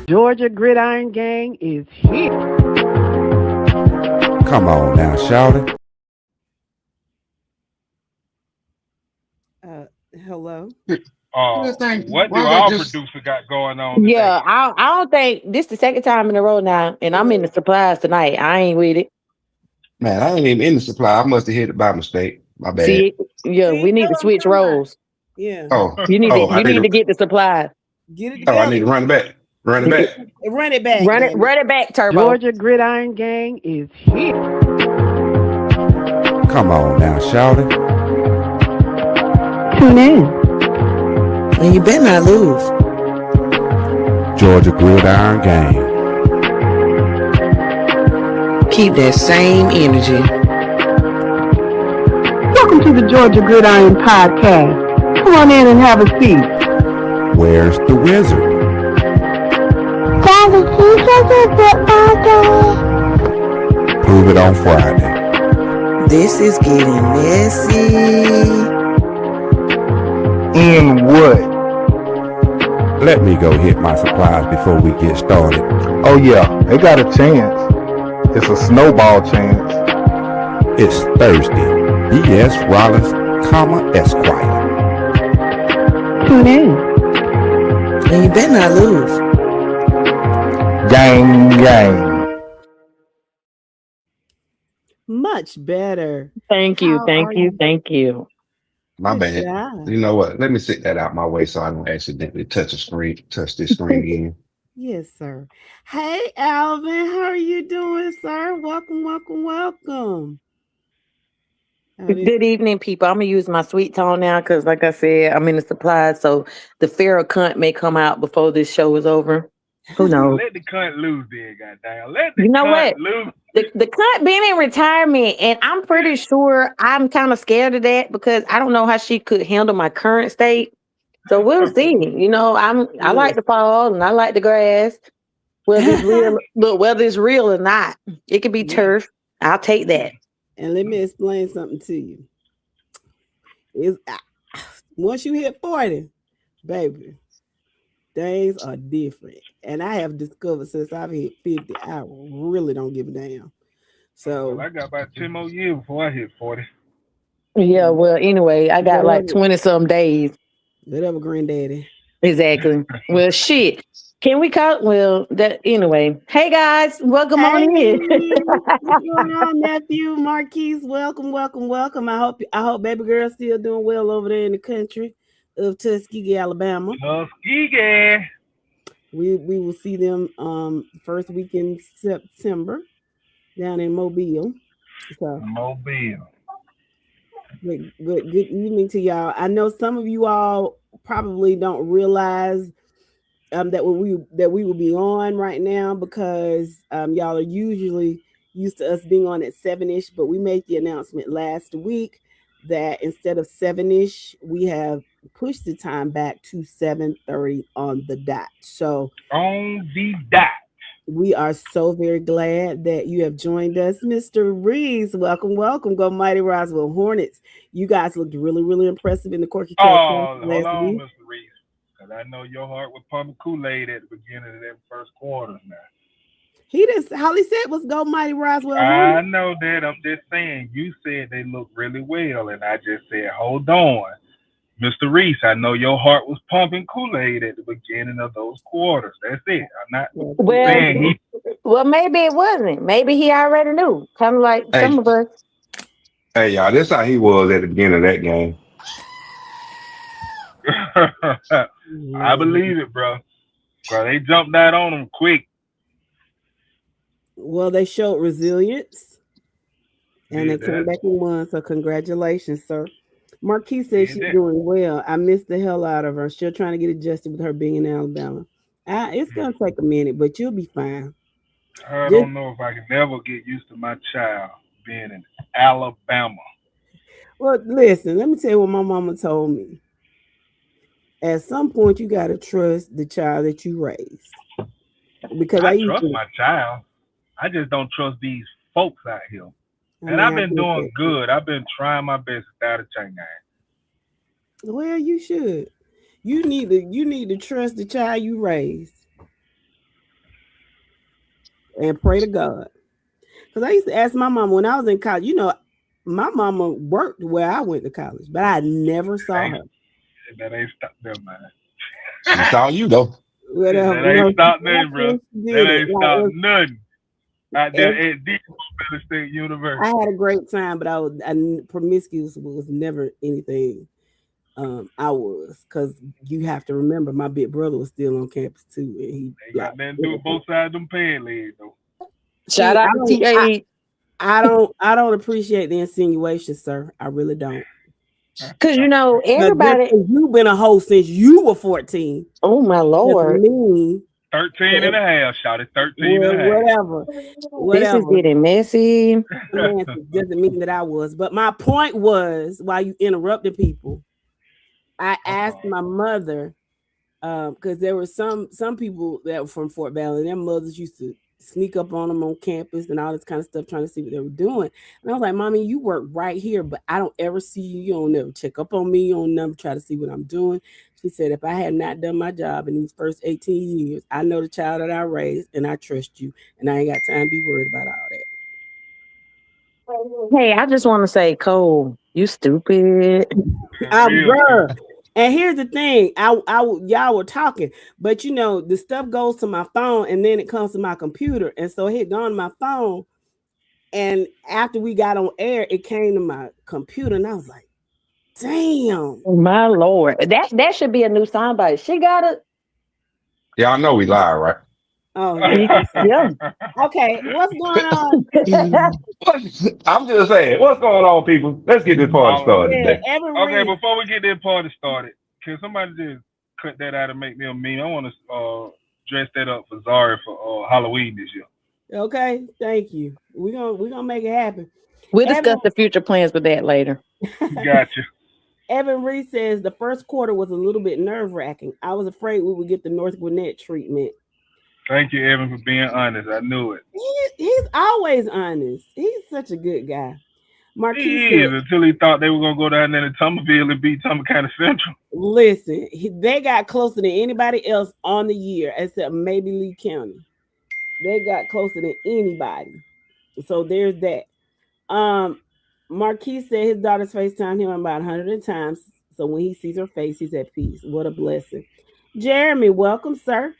Georgia Gridiron Gang is here. Come on now, shout it. Uh, Hello. What do our producer got going on today? Yeah, I don't think this the second time in a row now, and I'm in the supplies tonight. I ain't with it. Man, I ain't even in the supply. I must have hit it by mistake. My bad. See, yeah, See, we that's need to what I'm switch talking about. roles. Yeah. Oh, You need to oh, I you need need to to. get the supplies. Get it Oh, I need together. to run it back. Run it back. Run it back, Run it, damn it. run it back, Turbo. Georgia Gridiron Gang is here. Come on now, shout it. Tune in. And you better not lose. Georgia Gridiron Gang. Keep that same energy. Welcome to the Georgia Gridiron Podcast. Come on in and have a seat. Where's the wizard? Daddy, can you take a football game? Prove it on Friday. This is getting messy. In what? Let me go hit my supplies before we get started. Oh yeah, they got a chance. It's a snowball chance. It's Thursday. B.S. Rollins, Esquire. Tune in. And you better not lose. Gang, gang. Much better. Thank you, How thank are you, you? thank you. My Good bad. job. You know what? Let me sit that out my way so I don't accidentally touch this screen again. Yes, sir. Hey, Alvin, how are you doing, sir? Welcome, welcome, welcome. Good evening, people. I'm gonna use my sweet tone now because, like I said, I'm in the supplies, so the feral cunt may come out before this show is over. Who knows? Let the cunt lose then, goddamn. Let the You know cunt what? lose. The cunt been in retirement, and I'm pretty sure I'm kind of scared of that because I don't know how she could handle my current state. So we'll see. You know, I like the fall and I like the grass. Whether it's real, look, whether it's real or not, it could be turf. I'll take that. And let me explain something to you. It's, once you hit 40, baby, things are different. And I have discovered since I've hit 50, I really don't give a damn. So Well, I got about 10 more years before I hit 40. Yeah, well, anyway, I got like 20 some days. whatever, granddaddy. Exactly. Well, shit. Can we call? Well, that anyway. Hey guys, welcome on in. What's going on, nephew Marquise? Welcome, welcome, welcome. I hope baby girl's still doing well over there in the country of Tuskegee, Alabama. Tuskegee. We will see them first week in September down in Mobile. So Mobile. good evening to y'all. I know some of you all probably don't realize that we will be on right now because y'all are usually used to us being on at 7-ish, but we made the announcement last week that instead of 7-ish, we have pushed the time back to 7:30 on the dot. So on the dot. We are so very glad that you have joined us, Mr. Reeves. Welcome, welcome. Go Mighty Roswell Hornets. You guys looked really, really impressive in the Corky Tail hold last on, week. Mr. Reeves. Because I know your heart was pumping Kool-Aid at the beginning of them first quarters now. He just all he said was go Mighty Roswell I Hornets. know that. I'm just saying. You said they look really well, and I just said, hold on. Mr. Reese, I know your heart was pumping Kool-Aid at the beginning of those quarters. That's it. I'm not saying Well, maybe it wasn't. Maybe he already knew. Kind of like some of us. Hey, y'all, this how he was at the beginning of that game. I believe it, bro. Bro, they jumped out on him quick. Well, they showed resilience, and they came back and won. So congratulations, sir. Marquise says she's doing well. I missed the hell out of her. Still trying to get adjusted with her being in Alabama. It's gonna take a minute, but you'll be fine. I don't know if I can never get used to my child being in Alabama. Well, listen, let me tell you what my mama told me. At some point, you got to trust the child that you raised. Because I trust my child. I just don't trust these folks out here. And I've been doing good. I've been trying my best without a chain gang. Well, you should. You need to trust the child you raised. and pray to God. Because I used to ask my mom when I was in college, my mama worked where I went to college, but I never saw her. That ain't stop them, man. She saw you though. Whatever. That ain't stop She nothing, bro. did That it. ain't Like, stop nothing. Out there every- at Deep Valley State I University. had a great time, but promiscuous was never anything. I was, because you have to remember my big brother was still on campus too, and he Ain't got nothing to do with both sides of them pand legs, though. Shout out to TA. I don't appreciate the insinuation, sir. I really don't. Because everybody. You've been a hoe since you were 14. Oh my Lord. Me, 13 and a half, shot it. 13 and a half. Whatever. This is getting messy. Doesn't mean that I was. But my point was, while you interrupted people, I asked my mother, because there were some people that were from Fort Valley, and their mothers used to sneak up on them on campus and all this kind of stuff, trying to see what they were doing. And I was like, Mommy, you work right here, but I don't ever see you. You don't never check up on me. You don't never try to see what I'm doing. She said, if I had not done my job in these first 18 years, I know the child that I raised, and I trust you, and I ain't got time to be worried about all that. Hey, I just want to say, Cole, you stupid. Bruh. And here's the thing, y'all were talking, but the stuff goes to my phone and then it comes to my computer, and so it had gone to my phone, and after we got on air, it came to my computer, and I was like, "Damn, my Lord, that should be a new soundbite." She got it. Yeah, I know we live, right? Oh yeah. Yeah. Okay, what's going on? I'm just saying, what's going on, people? Let's get this party started today. Okay, before we get this party started, can somebody just cut that out and make me a meme? I want to dress that up for Zari for Halloween this year. Okay, thank you. We're gonna make it happen. We'll discuss the future plans with that later. Gotcha. Evan Reese says the first quarter was a little bit nerve-wracking. I was afraid we would get the North Gwinnett treatment. Thank you, Evan, for being honest. I knew it. He's always honest. He's such a good guy. He is, until he thought they were going to go down there to Tumblefield and beat County Central. Listen, they got closer than anybody else on the year, except maybe Lee County. They got closer than anybody. So there's that. Marquis said his daughter's FaceTimed him about 100 times. So when he sees her face, he's at peace. What a blessing. Jeremy, welcome, sir.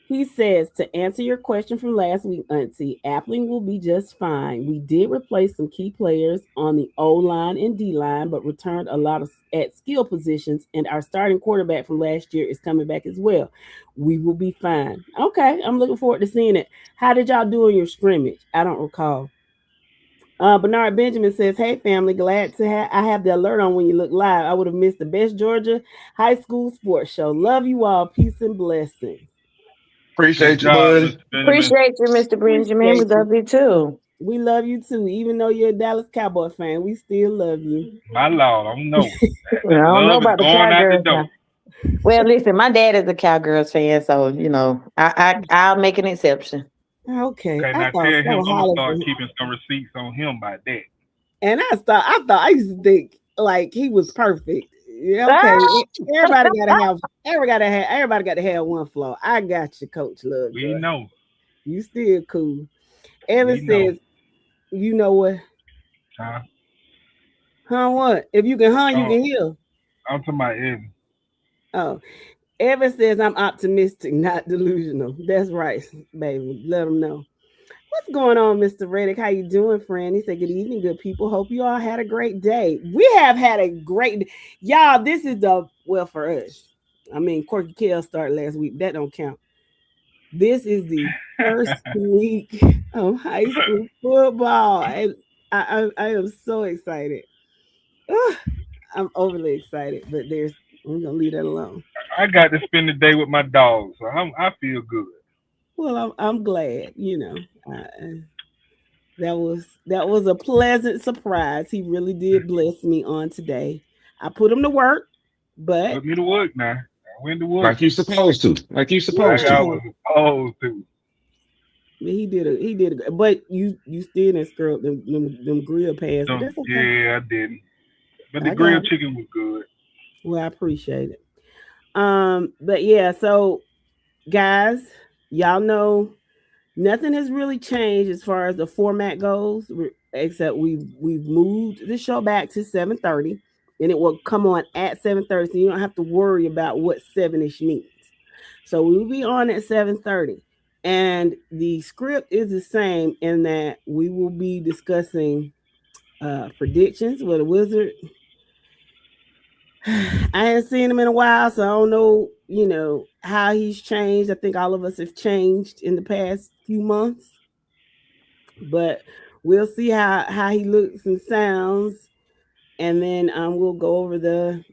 He says, to answer your question from last week, Auntie, Appling will be just fine. We did replace some key players on the O-line and D-line, but returned a lot at skill positions, and our starting quarterback from last year is coming back as well. We will be fine. Okay, I'm looking forward to seeing it. How did y'all do in your scrimmage? I don't recall. Bernard Benjamin says, hey, family, glad to I have the alert on when you look live. I would have missed the best Georgia high school sports show. Love you all. Peace and blessings. Appreciate you, bud. Appreciate you, Mr. Benjamin. We love you too. We love you too. Even though you're a Dallas Cowboy fan, we still love you. My Lord, I don't know. I don't know about the Cowgirls. Well, listen, my dad is a Cowgirls fan, so I'll make an exception. Okay. Now tell him I'm gonna start keeping some receipts on him by that. And I used to think like he was perfect. Okay, everybody got to have one flaw. I got you, Coach Love. We know. You still cool. Evan says, you know what? Huh? What? If you can you can heal. I'm talking about Evan. Oh, Evan says I'm optimistic, not delusional. That's right, baby. Let him know. What's going on, Mr. Reddick? How you doing, friend? He said, good evening, good people. Hope you all had a great day. We have had a great y'all. This is for us. I mean, Corky Kell started last week. That don't count. This is the first week of high school football. And I am so excited. I'm overly excited, but I'm gonna leave that alone. I got to spend the day with my dog, so I feel good. Well, I'm glad, that was a pleasant surprise. He really did bless me on today. I put him to work, but put me to work now. I went to work like you supposed to. I was supposed to. He did. But you still didn't screw up them grill pads. Okay. Yeah, I didn't. But the grilled chicken was good. Well, I appreciate it. But yeah, so guys, y'all know Nothing has really changed as far as the format goes, except we've moved the show back to 7:30, and it will come on at 7:30, so you don't have to worry about what 7ish means. So we will be on at 7:30, and the script is the same in that we will be discussing predictions with a wizard. I ain't seen him in a while, so I don't know, how he's changed. I think all of us have changed in the past few months, but we'll see how he looks and sounds, and then we'll go over the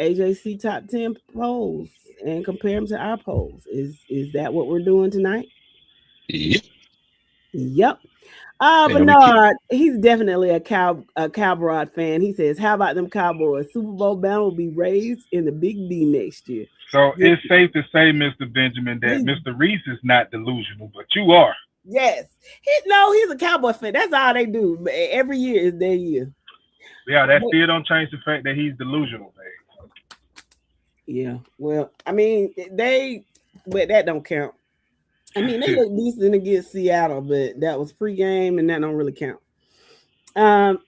AJC top 10 polls and compare them to our polls. Is that what we're doing tonight? Yep. Yep. And we keep Bernard, he's definitely a Cowboy fan. He says, "How about them Cowboys? Super Bowl bound will be raised in the Big D next year." So it's safe to say, Mr. Benjamin, that Mr. Reese is not delusional, but you are. Yes. He's a Cowboy fan. That's all they do. Every year is their year. Yeah, that still don't change the fact that he's delusional, man. Yeah. Well, I mean, but that don't count. I mean, they look decent against Seattle, but that was pregame, and that don't really count.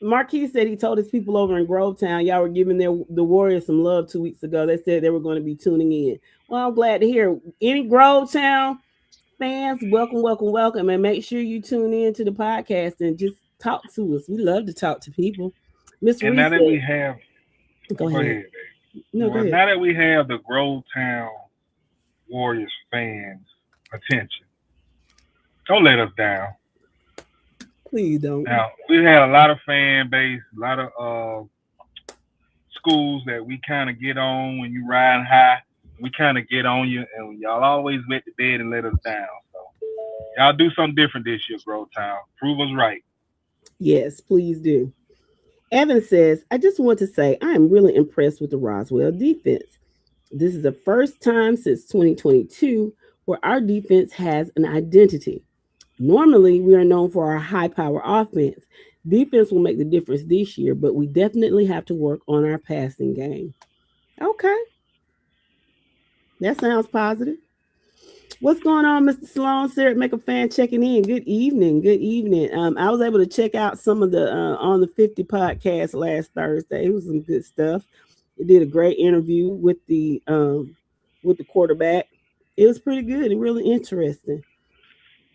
Marquis said he told his people over in Grovetown, y'all were giving the Warriors some love 2 weeks ago. They said they were going to be tuning in. Well, I'm glad to hear. Any Grovetown fans, welcome, and make sure you tune in to the podcast and just talk to us. We love to talk to people. Miss And Reese, now that we have, go ahead. No, go ahead. Now that we have the Grovetown Warriors fans' attention, don't let us down. Please don't. Now, we had a lot of fan base, a lot of schools that we kind of get on when you ride high. We kind of get on you, and y'all always wet the bed and let us down. So y'all do something different this year, Grovetown. Prove us right. Yes, please do. Evan says, I just want to say I am really impressed with the Roswell defense. This is the first time since 2022 where our defense has an identity. Normally, we are known for our high power offense. Defense will make the difference this year, but we definitely have to work on our passing game. Okay. That sounds positive. What's going on, Mr. Sloan? Sarah, make a fan checking in. Good evening. Good evening. I was able to check out some of the on the 50 podcast last Thursday. It was some good stuff. It did a great interview with the quarterback. It was pretty good and really interesting.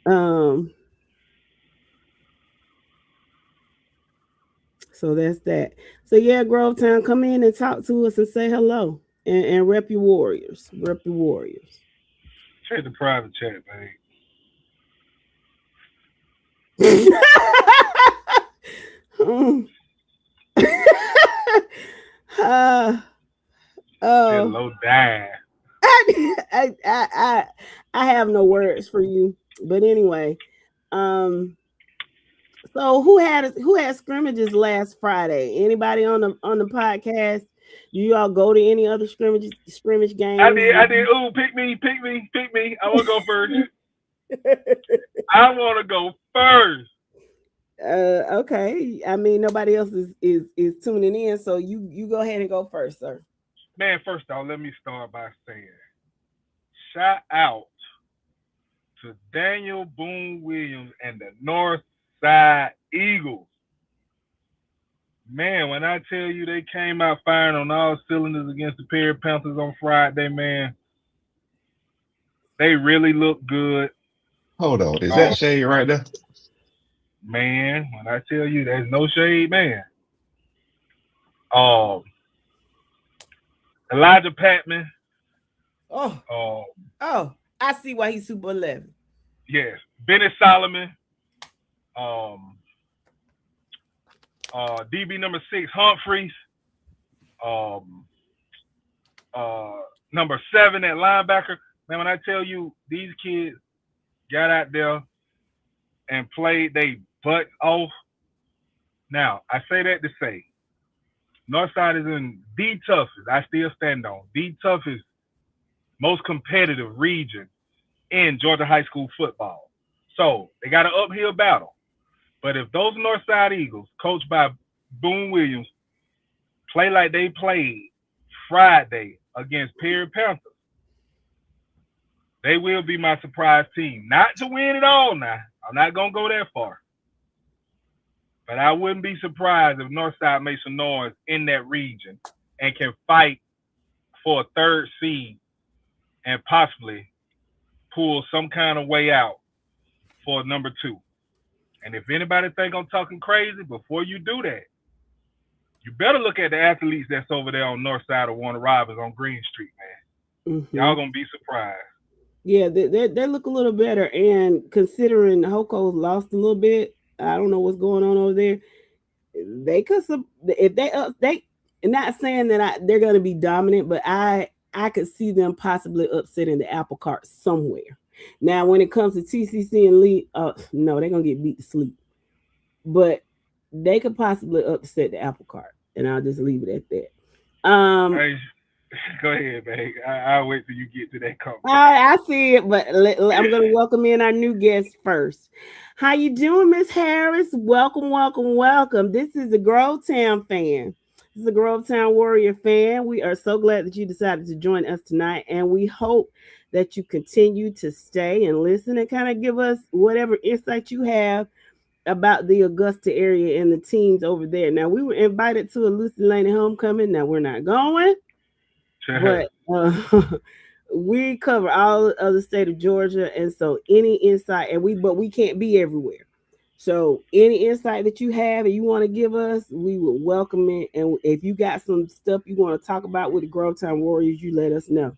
So that's that. So yeah, Grovetown, come in and talk to us and say hello and rep your Warriors. Rep your Warriors. Check the private chat, babe. Low down. I have no words for you, but anyway, so who had scrimmages last Friday? Anybody on the podcast? Do you all go to any other scrimmage games? I did. Ooh, pick me. I want to go first. I want to go first. Okay. I mean, nobody else is tuning in, so you go ahead and go first, sir. Man, first off, let me start by saying, shout out to Daniel Boone Williams and the North Side Eagles. Man, when I tell you they came out firing on all cylinders against the Perry Panthers on Friday, man, they really look good. Hold on. Is that shade right there? Man, when I tell you there's no shade, man. Elijah Patman. Oh, I see why he's Super 11. Yes. Bennett Solomon. DB number 6, Humphreys. Number 7 at linebacker. Man, when I tell you these kids got out there and played they butt off. Now, I say that to say, Northside is in the toughest, I still stand on, the toughest, most competitive region in Georgia high school football. So they got an uphill battle. But if those Northside Eagles, coached by Boone Williams, play like they played Friday against Perry Panthers, They will be my surprise team. Not to win it all now. I'm not going to go that far. But I wouldn't be surprised if Northside makes some noise in that region and can fight for a third seed and possibly pull some kind of way out for number 2. And if anybody think I'm talking crazy, before you do that, you better look at the athletes that's over there on North Side of Warner Robins on Green Street, man. Mm-hmm. Y'all gonna be surprised. Yeah, they look a little better, and considering Hoko's lost a little bit, I don't know what's going on over there. They could if they not saying that they're going to be dominant, but I could see them possibly upsetting the apple cart somewhere. Now, when it comes to TCC and Lee, no, they're gonna get beat to sleep. But they could possibly upset the apple cart, and I'll just leave it at that. Hey, go ahead, babe. I'll wait till you get to that comment. I see it, but I'm going to welcome in our new guest first. How you doing, Miss Harris? Welcome, welcome, welcome. This is a Grovetown fan. This is a Grovetown Warrior fan. We are so glad that you decided to join us tonight, and we hope that you continue to stay and listen and kind of give us whatever insight you have about the Augusta area and the teams over there. Now, we were invited to a Lucy Lane homecoming. Now, we're not going, but we cover all of the state of Georgia, and so any insight, but we can't be everywhere. So any insight that you have and you want to give us, we will welcome it. And if you got some stuff you want to talk about with the Grovetown Warriors, you let us know.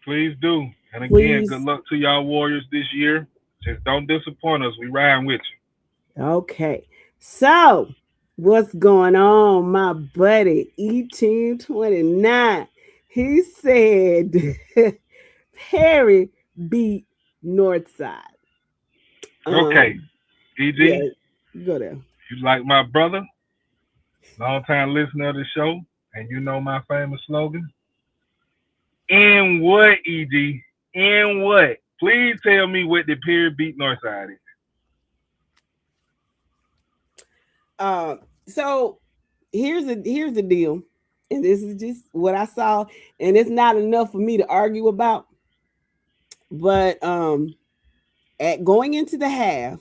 Please do. And again, good luck to y'all Warriors this year. Just don't disappoint us. We riding with you. Okay. So what's going on, my buddy E-Team29? He said Perry beat Northside. Okay. EG, yeah, go there. You like my brother, long time listener of the show, and you know my famous slogan. In what, EG? In what? Please tell me what the Perry beat Northside is. So here's the deal, and this is just what I saw, and it's not enough for me to argue about. But at going into the half,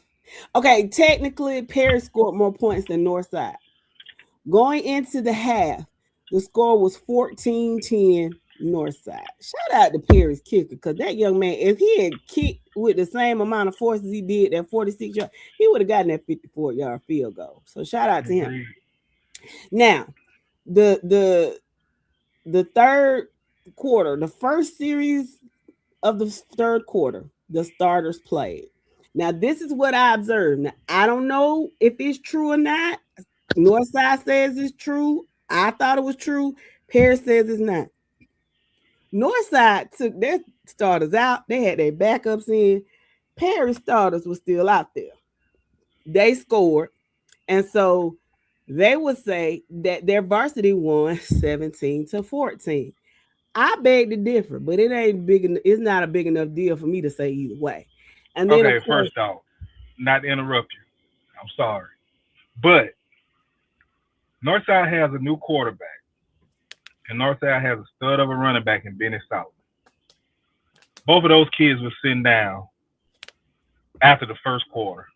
okay, technically Perry scored more points than Northside. Going into the half, the score was 14-10 Northside. Shout out to Perry's kicker, because that young man, if he had kicked with the same amount of force as he did at 46 yards, he would have gotten that 54-yard field goal. So shout out to him. Now, the third quarter, the first series of the third quarter, the starters played. Now, this is what I observed. Now, I don't know if it's true or not. Northside says it's true. I thought it was true. Perry says it's not. Northside took their starters out. They had their backups in. Perry's starters were still out there. They scored. And so they would say that their varsity won 17-14. I beg to differ, but it ain't big. It's not a big enough deal for me to say either way. And then, okay, first off, not to interrupt you. I'm sorry. But Northside has a new quarterback. And Northside has a stud of a running back in Benny Solomon. Both of those kids were sitting down after the first quarter.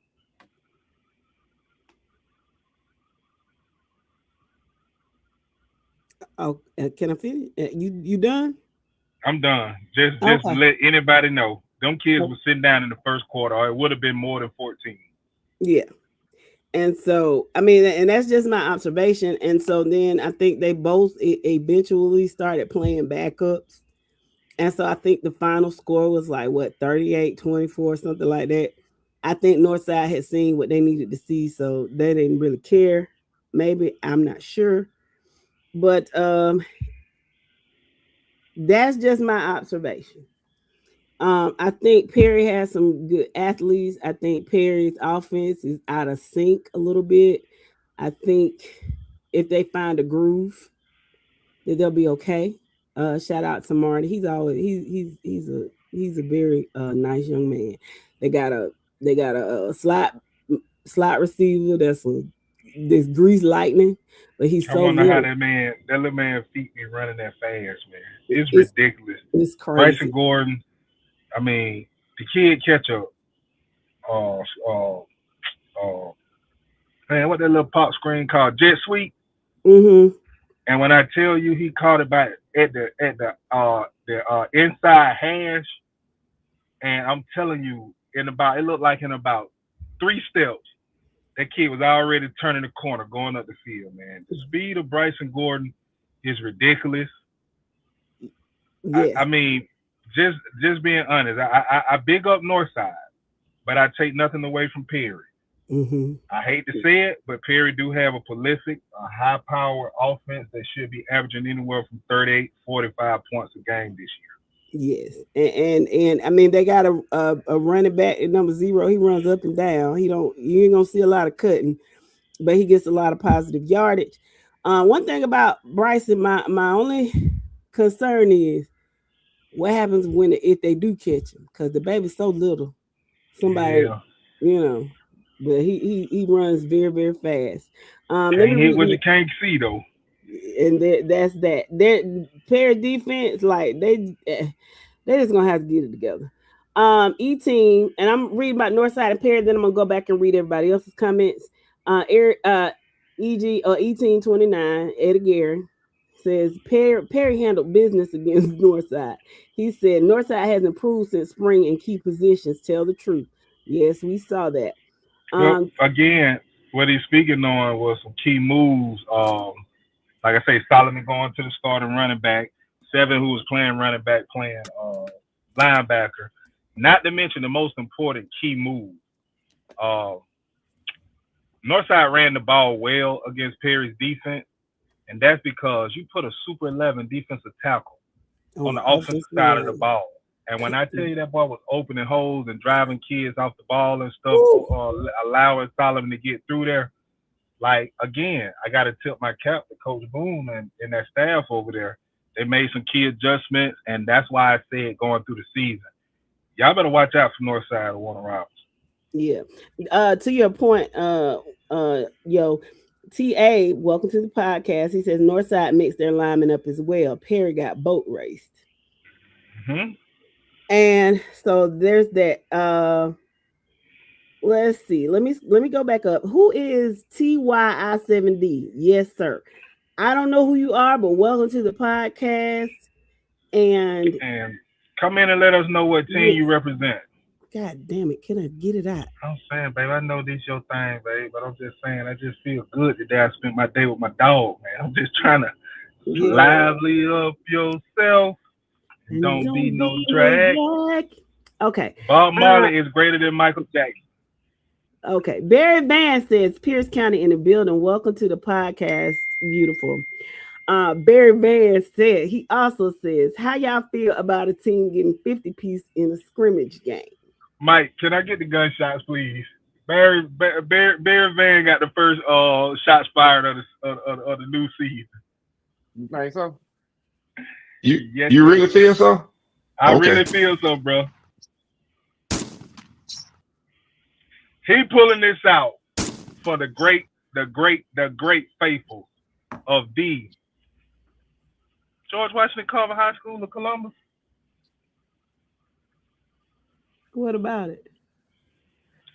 Oh, can I finish? You done? I'm done. Just to let anybody know, them kids were sitting down in the first quarter, or it would have been more than 14. Yeah. And so, I mean, and that's just my observation. And so then I think they both eventually started playing backups. And so I think the final score was like, 38-24, something like that. I think Northside had seen what they needed to see, so they didn't really care. Maybe, I'm not sure. But that's just my observation. I think Perry has some good athletes. I think Perry's offense is out of sync a little bit. I think if they find a groove, that they'll be okay. Shout out to Marty. He's a very nice young man. They got a slot receiver this grease lightning, but he's so. I wonder how that little man feet be running that fast, man. It's ridiculous. It's crazy. Bryson Gordon I mean, the kid catch a uh uh uh man, what that little pop screen called jet sweep. Mm-hmm. And when I tell you he caught it by at the inside hash, and I'm telling you, it looked like in about 3 steps, that kid was already turning the corner, going up the field, man. The speed of Bryson Gordon is ridiculous. Yes. I mean, just being honest, I big up Northside, but I take nothing away from Perry. Mm-hmm. I hate to say it, but Perry do have a prolific, high-power offense that should be averaging anywhere from 38, 45 points a game this year. Yes, and I mean they got a running back at number 0. He runs up and down. You ain't gonna see a lot of cutting, but he gets a lot of positive yardage. One thing about Bryson, my only concern is what happens if they do catch him, because the baby's so little. Somebody, Yeah. But he runs very, very fast. Let me Can't hit read what this. you can't see though. And that's that. Their pair defense, like they're just gonna have to get it together. E-team, and I'm reading about Northside and Perry, then I'm gonna go back and read everybody else's comments. Eric, E-team 29, Eddie Gary says Perry handled business against Northside. He said Northside has improved since spring in key positions. Tell the truth. Yes, we saw that. Well, again, what he's speaking on was some key moves. Like I say, Solomon going to the starting running back, Seven who was playing running back, playing linebacker. Not to mention the most important key move. Northside ran the ball well against Perry's defense, and that's because you put a Super 11 defensive tackle on the offensive side of the ball. And when I tell you that ball was opening holes and driving kids off the ball and stuff, allowing Solomon to get through there, like, again, I got to tip my cap to Coach Boone and that staff over there. They made some key adjustments, and that's why I said going through the season, y'all better watch out for Northside or Warner Robins. Yeah. To your point, yo, TA, welcome to the podcast. He says Northside mixed their linemen up as well. Perry got boat raced. Mm-hmm. And so there's that. Let's see. Let me go back up. Who is TYI7D? Yes, sir. I don't know who you are, but welcome to the podcast. And come in and let us know what team you represent. God damn it, can I get it out? I'm saying, babe, I know this your thing, babe, but I'm just saying, I just feel good today. I spent my day with my dog, man. I'm just trying to lively up yourself. And don't be no drag. Okay. Bob Marley is greater than Michael Jackson. Okay. Barry Van says, Pierce County in the building. Welcome to the podcast. Beautiful. Barry Van said, he also says, how y'all feel about a team getting 50 piece in a scrimmage game? Mike, can I get the gunshots, please? Barry Van got the first shots fired of the new season. You think so? You really feel so? I really feel so, bro. He pulling this out for the great faithful of the George Washington Carver High School of Columbus. What about it?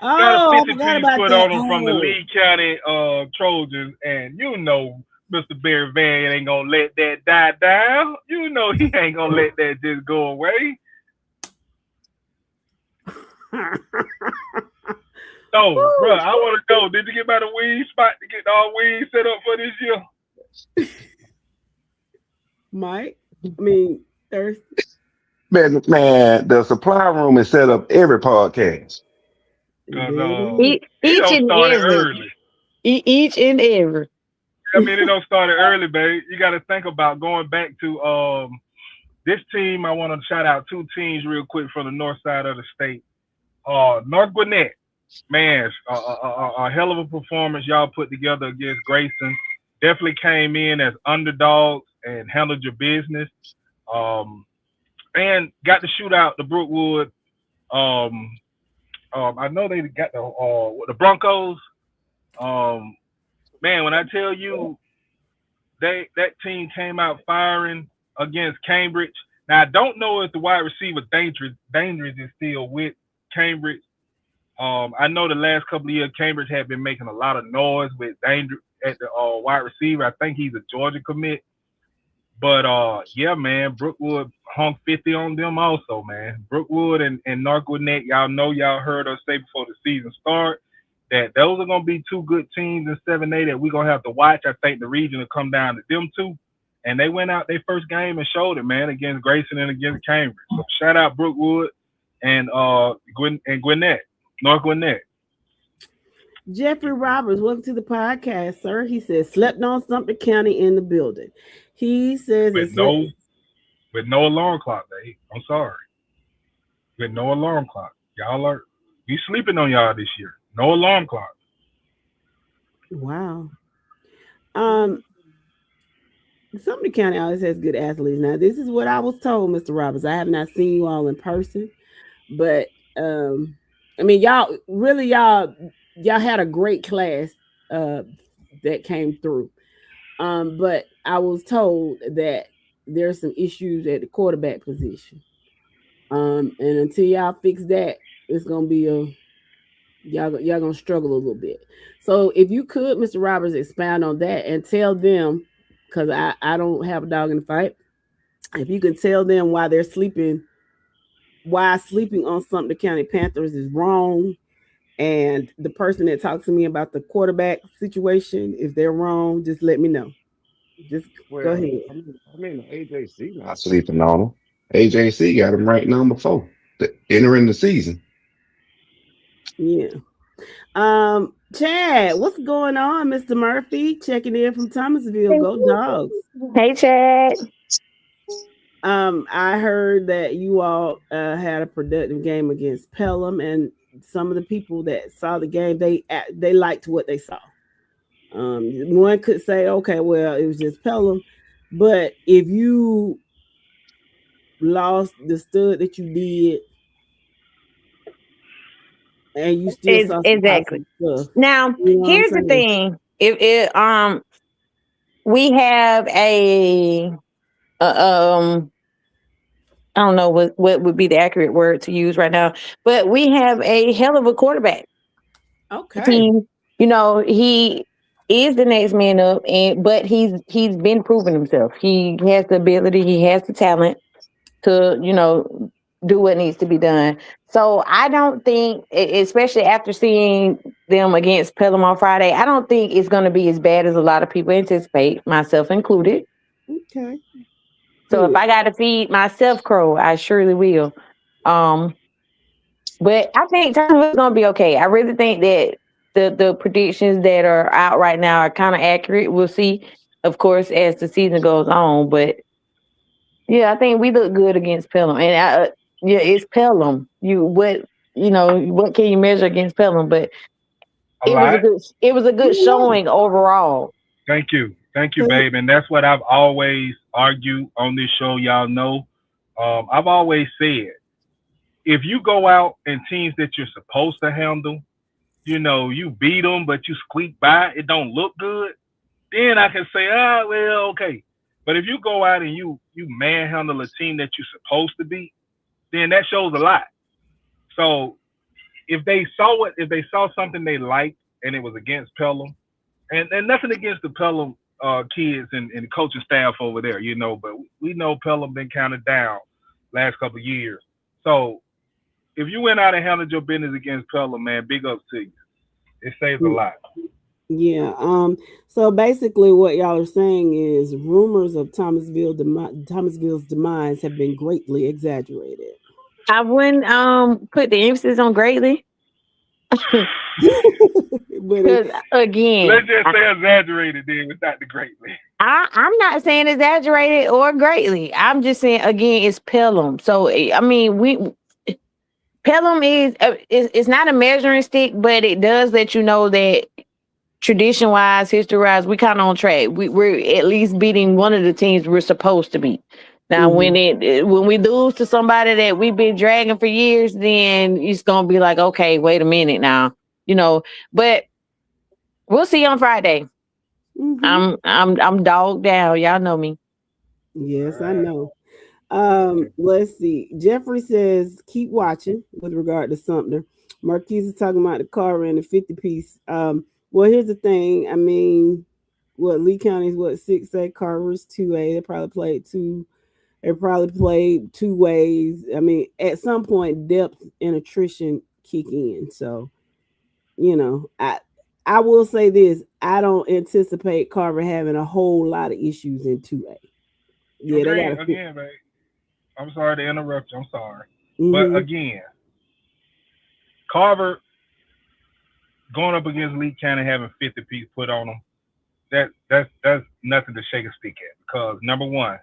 Got a 50 piece put on him from the Lee County Trojans, and you know Mr. Barry Van ain't gonna let that die down. You know he ain't gonna let that just go away. So, bro, I want to know, did you get by the weed spot to get all weed set up for this year? Mike? I mean, Thursday. Man, the supply room is set up every podcast. Each and every. Each and every. I mean, it don't start early, babe. You got to think about going back to this team. I want to shout out 2 teams real quick from the north side of the state. North Gwinnett, man, a hell of a performance y'all put together against Grayson. Definitely came in as underdogs and handled your business. And got to shoot out the Brookwood. I know they got the Broncos. Man, when I tell you that team came out firing against Cambridge, Now I don't know if the wide receiver dangerous is still with Cambridge. I know the last couple of years Cambridge had been making a lot of noise with danger at the wide receiver. I think he's a Georgia commit. But yeah, man, Brookwood hung 50 on them also, man. Brookwood and Narconet, y'all heard us say before the season start that those are gonna be two good teams in 7A that we're gonna have to watch. I think the region will come down to them two. And they went out their first game and showed it, man, against Grayson and against Cambridge. So shout out Brookwood and Gwinnett, North Gwinnett. Jeffrey Roberts, welcome to the podcast, sir. He says slept on Sumter County in the building. He says with no alarm clock, Dave. I'm sorry. With no alarm clock. We sleeping on y'all this year. No alarm clock. Wow. Sumter County always has good athletes. Now, this is what I was told, Mr. Roberts. I have not seen you all in person, but I mean, y'all had a great class that came through. But I was told that there's some issues at the quarterback position. And until y'all fix that, it's gonna be y'all gonna struggle a little bit. So if you could, Mr. Roberts, expound on that and tell them, because I don't have a dog in the fight. If you could tell them why sleeping on Sumter County Panthers is wrong, and the person that talks to me about the quarterback situation, if they're wrong, just let me know. Just go ahead. I mean, AJC Not sleeping on them. AJC got them ranked number 4 entering the season. Yeah. Chad, what's going on, Mr. Murphy? Checking in from Thomasville. Go Dogs. Hey, Chad. I heard that you all had a productive game against Pelham, and some of the people that saw the game, they liked what they saw. One could say, okay, well, it was just Pelham, but if you lost the stud that you did, and you still saw some exactly stuff. Now, here's the thing: if we have a I don't know what would be the accurate word to use right now, but we have a hell of a quarterback. Okay. He is the next man up, but he's been proving himself. He has the ability, he has the talent to, do what needs to be done. So I don't think, especially after seeing them against Pelham on Friday, I don't think it's going to be as bad as a lot of people anticipate, myself included. Okay. So if I got to feed myself crow, I surely will. But I think Thomasville's going to be okay. I really think that the predictions that are out right now are kind of accurate. We'll see, of course, as the season goes on. But yeah, I think we look good against Pelham, and it's Pelham. What can you measure against Pelham? But it was a good showing overall. Thank you, babe, and that's what I've always argued on this show. Y'all know, I've always said, if you go out and teams that you're supposed to handle, you beat them, but you squeak by, it don't look good, then I can say, well, okay. But if you go out and you manhandle a team that you're supposed to beat, then that shows a lot. So if they saw something they liked and it was against Pelham, and nothing against the Pelham kids and the coaching staff over there, but we know Pelham been kind of down last couple of years. So if you went out and handled your business against Pelham, man, big ups to you. It saves a lot. Yeah. So basically, what y'all are saying is rumors of Thomasville's demise have been greatly exaggerated. I wouldn't put the emphasis on greatly. Because again, let's just say exaggerated then without the greatly. I'm not saying exaggerated or greatly. I'm just saying, again, it's Pelham. So I mean, Pelham it's not a measuring stick, but it does let you know that tradition wise, history wise, we kind of on track. We're at least beating one of the teams we're supposed to beat. Now, when we lose to somebody that we've been dragging for years, then it's gonna be like, okay, wait a minute now, But we'll see on Friday. I'm dogged down. Y'all know me. Yes, I know. Let's see. Jeffrey says keep watching with regard to Sumter. Marquise is talking about the Carver and the 50 piece. Well, here's the thing. I mean, what Lee County's what 6A, Carver's 2A. They probably played two ways. I mean, at some point depth and attrition kick in. So, you know, I will say this. I don't anticipate Carver having a whole lot of issues in 2A. Yeah, they got again, babe. I'm sorry to interrupt you. I'm sorry. Mm-hmm. But again, Carver going up against Lee County having 50 piece put on them, that's nothing to shake a stick at. Because number one,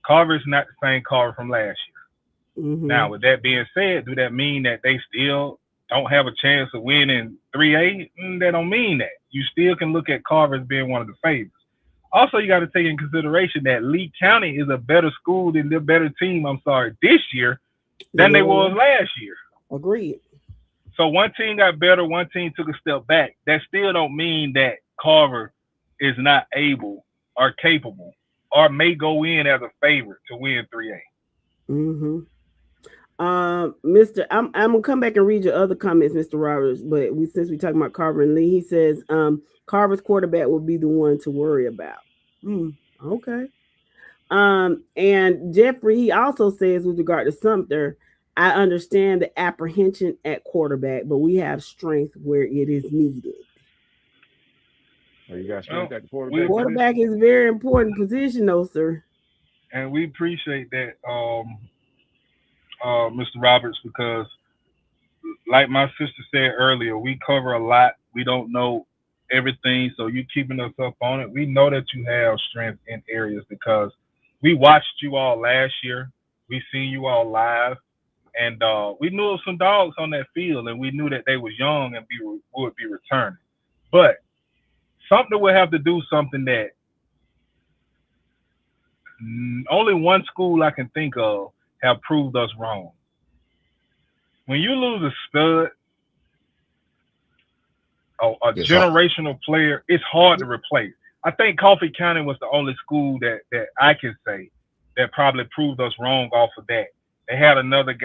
Carver is not the same Carver from last year. Mm-hmm. Now, with that being said, do that mean that they still don't have a chance of winning 3A? That don't mean that. You still can look at Carver as being one of the favorites. Also, you got to take in consideration that Lee County is a better school than the better team, this year than they was last year. Agreed. So one team got better, one team took a step back. That still don't mean that Carver is not able or capable or may go in as a favorite to win 3A. Mm-hmm. I'm gonna come back and read your other comments, Mr. Roberts, but since we talking about Carver and Lee, he says Carver's quarterback will be the one to worry about. Okay. And Jeffrey, he also says with regard to Sumter, I understand the apprehension at quarterback, but we have strength where it is needed. Oh, you got strength at the quarterback. Quarterback is a very important position, though, sir. And we appreciate that, Mr. Roberts, because like my sister said earlier, we cover a lot. We don't know everything, so you keeping us up on it. We know that you have strength in areas because we watched you all last year. We seen you all live, and we knew of some dogs on that field, and we knew that they was young and would be returning. But Sumter will have to do something that only one school I can think of have proved us wrong. When you lose a stud, a generational player, it's hard to replace. I think Coffee County was the only school that I can say that probably proved us wrong off of that. They had another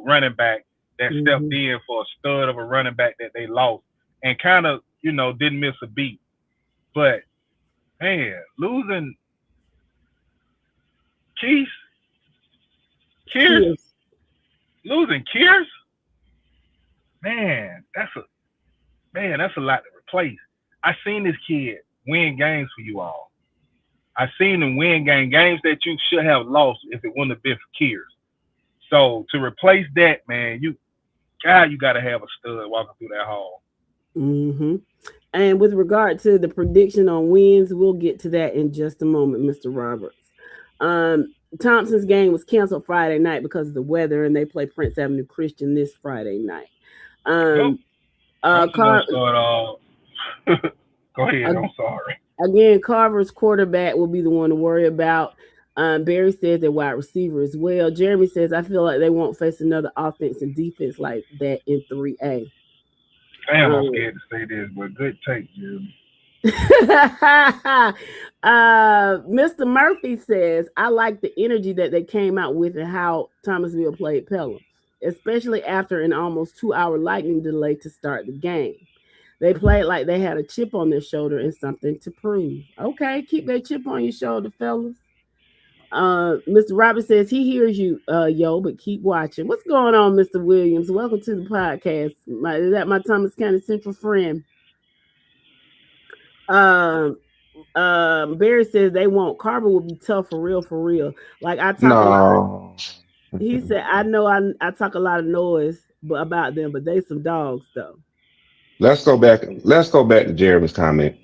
running back that stepped in for a stud of a running back that they lost and kind of, didn't miss a beat. But, man, losing Kears, losing Kears, man, that's a lot to replace. I seen this kid win games for you all. I seen him win games that you should have lost if it wouldn't have been for Kears. So to replace that, man, you got to have a stud walking through that hall. Mm-hmm. And with regard to the prediction on wins, we'll get to that in just a moment, Mr. Roberts. Thompson's game was canceled Friday night because of the weather, and they play Prince Avenue Christian this Friday night. Go ahead. I'm sorry. Again, Carver's quarterback will be the one to worry about. Barry says they're wide receiver as well. Jeremy says, I feel like they won't face another offense and defense like that in 3A. Damn, I'm scared to say this, but good take, Jeremy. Mr. Murphy says, I like the energy that they came out with and how Thomasville played Pelham, especially after an almost 2-hour lightning delay to start the game. They played like they had a chip on their shoulder and something to prove. Okay, keep that chip on your shoulder, fellas. Mr. Roberts says he hears you, but keep watching. What's going on, Mr. Williams? Welcome to the podcast. Is that my Thomas County Central friend? Barry says they won't. Carver will be tough for real. Like I talk. He said, I know I talk a lot of noise about them, but they some dogs though. Let's go back to Jeremy's comment.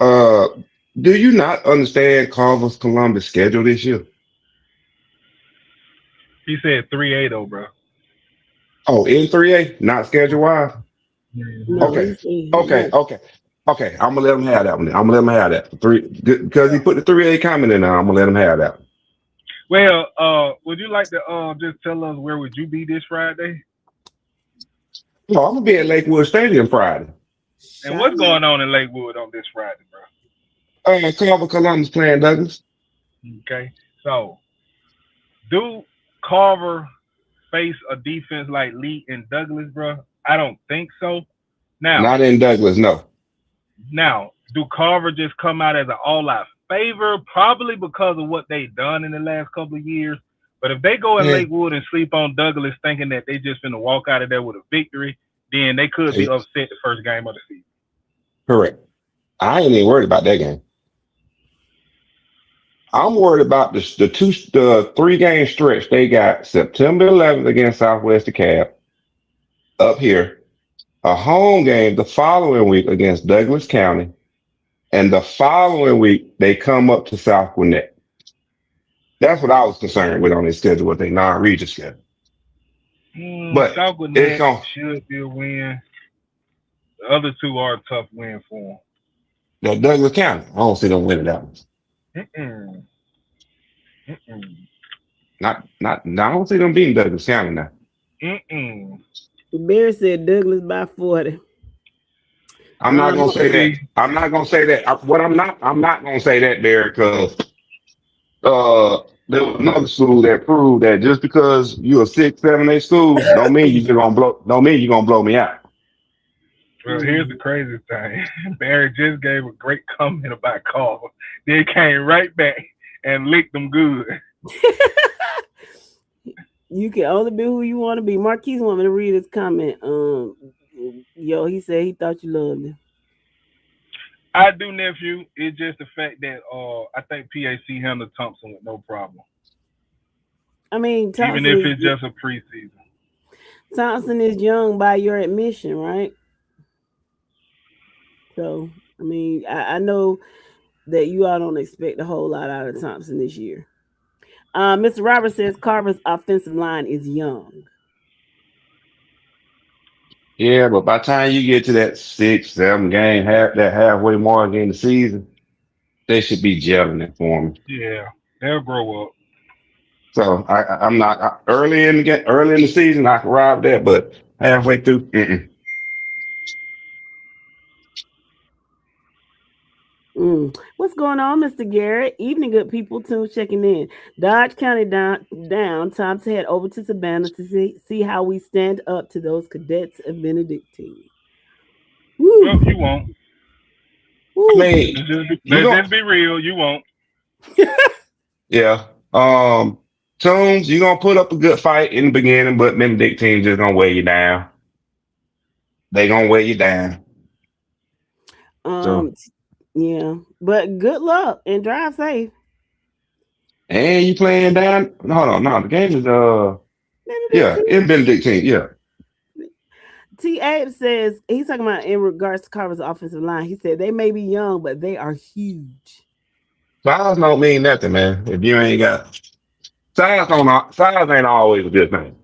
Do you not understand Carver's Columbus schedule this year? He said 3A though, bro. Oh, in 3A, not schedule wise. No, Okay. I'm gonna let him have that one. I'm gonna let him have that because he put the 3A comment in there. I'm gonna let him have that. Well, would you like to just tell us where would you be this Friday? Oh, I'm gonna be at Lakewood Stadium Friday. And what's going on in Lakewood on this Friday, bro? Carver Columbus playing Douglas. Okay, so Do Carver face a defense like Lee and Douglas, bro? I don't think so. Not in Douglas, no. Now, do Carver just come out as an all-out favor? Probably because of what they've done in the last couple of years. But if they go in Lakewood and sleep on Douglas thinking that they just finna walk out of there with a victory, then they could be upset the first game of the season. Correct. I ain't even worried about that game. I'm worried about the 3-game stretch they got September 11th against Southwest DeKalb up here, a home game the following week against Douglas County, and the following week they come up to South Gwinnett. That's what I was concerned with on their schedule, with their non-region schedule. But South Gwinnett should be a win. The other two are a tough win for them. Douglas County, I don't see them winning that one. I don't see them beating Douglas County now. The Bear said Douglas by 40. I'm not gonna say that. I'm not gonna say that. I'm not gonna say that, Bear, because there was another school that proved that just because you're a 6, 7, 8 school, don't mean you're gonna blow me out. Well, here's the crazy thing. Barry just gave a great comment about Carver. They came right back and licked them good. You can only be who you want to be. Marquise want me to read his comment. He said he thought you loved him. I do, nephew. It's just the fact that I think PAC handled Thompson with no problem. I mean, Thompson, even if it's just a preseason. Thompson is young by your admission, right? So, I mean, I know that you all don't expect a whole lot out of Thompson this year. Mr. Roberts says Carver's offensive line is young. Yeah, but by the time you get to that 6, 7 game, that halfway mark in the season, they should be gelling it for me. Yeah, they'll grow up. So I'm not early in the season. I can ride that, but halfway through, What's going on, Mr. Garrett? Evening, good people. Too checking in. Dodge County down. Time to head over to Savannah to see how we stand up to those cadets of Benedictine. Woo. Well, you won't. Woo. I mean, let's just be real. You won't. Yeah. Tunes, you're gonna put up a good fight in the beginning, but Benedictine just gonna weigh you down. They gonna weigh you down. Yeah, but good luck and drive safe. And you playing down? No. The game is in Benedictine. Yeah. T. Abe says he's talking about in regards to Carver's offensive line. He said they may be young, but they are huge. Size don't mean nothing, man. If you ain't got size ain't always a good thing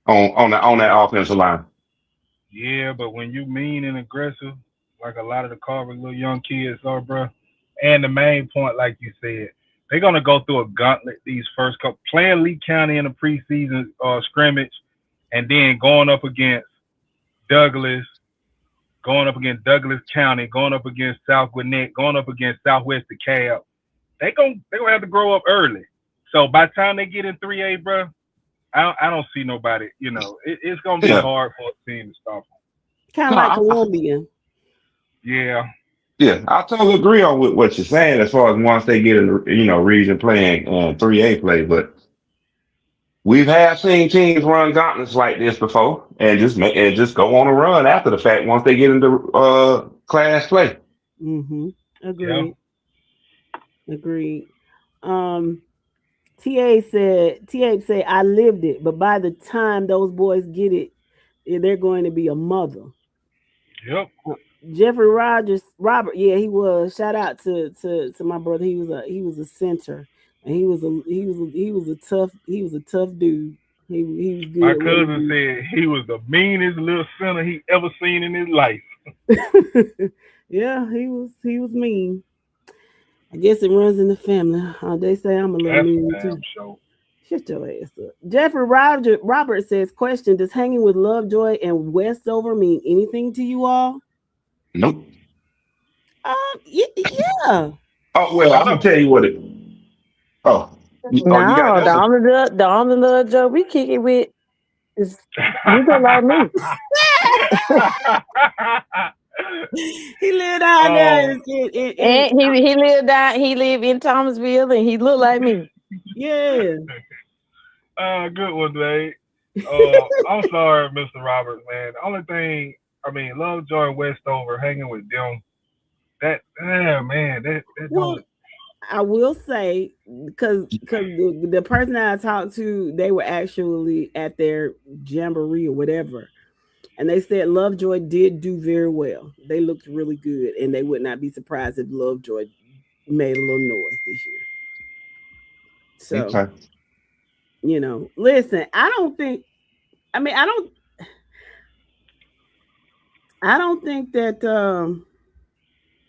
on that offensive line. Yeah, but when you mean and aggressive, like a lot of the Carver little young kids are, bro. And the main point, like you said, they're going to go through a gauntlet these first couple, playing Lee County in a preseason scrimmage, and then going up against Douglas, going up against Douglas County, going up against South Gwinnett, going up against Southwest DeKalb. They're gonna have to grow up early. So by the time they get in 3A, bro, I don't see nobody, it's going to be hard for a team to stop them. Kind of like Columbia. Yeah. Yeah, I totally agree on what you're saying as far as once they get in the region playing 3A play, but we've seen teams run gauntlets like this before and just go on a run after the fact once they get into class play. Agreed. Yeah. Agreed. TA said I lived it, but by the time those boys get it, they're going to be a mother. Yep. Jeffrey Robert, yeah, he was. Shout out to my brother. He was a center, and he was a tough dude. He was good. My cousin said he was the meanest little center he ever seen in his life. Yeah, he was mean. I guess it runs in the family. They say I'm a little mean too. Show. Shut your ass up. Jeffrey Robert says, question, does hanging with Lovejoy and Westover mean anything to you all? Nope. Yeah. Oh, well, I'm going to tell you what it... Oh, Oh, you got No, that one? the only little joke we kick it with is you look like me. He lived down there And he lived in Thomasville and he looked like me. yeah. Good one, Dave. I'm sorry, Mr. Roberts, man. The only thing, I mean, Lovejoy and Westover hanging with them. That Well, don't. I will say because the person that I talked to, they were actually at their jamboree or whatever, and they said Lovejoy did do very well. They looked really good, and they would not be surprised if Lovejoy made a little noise this year. So, Okay. listen, I don't think. I mean, I don't think that.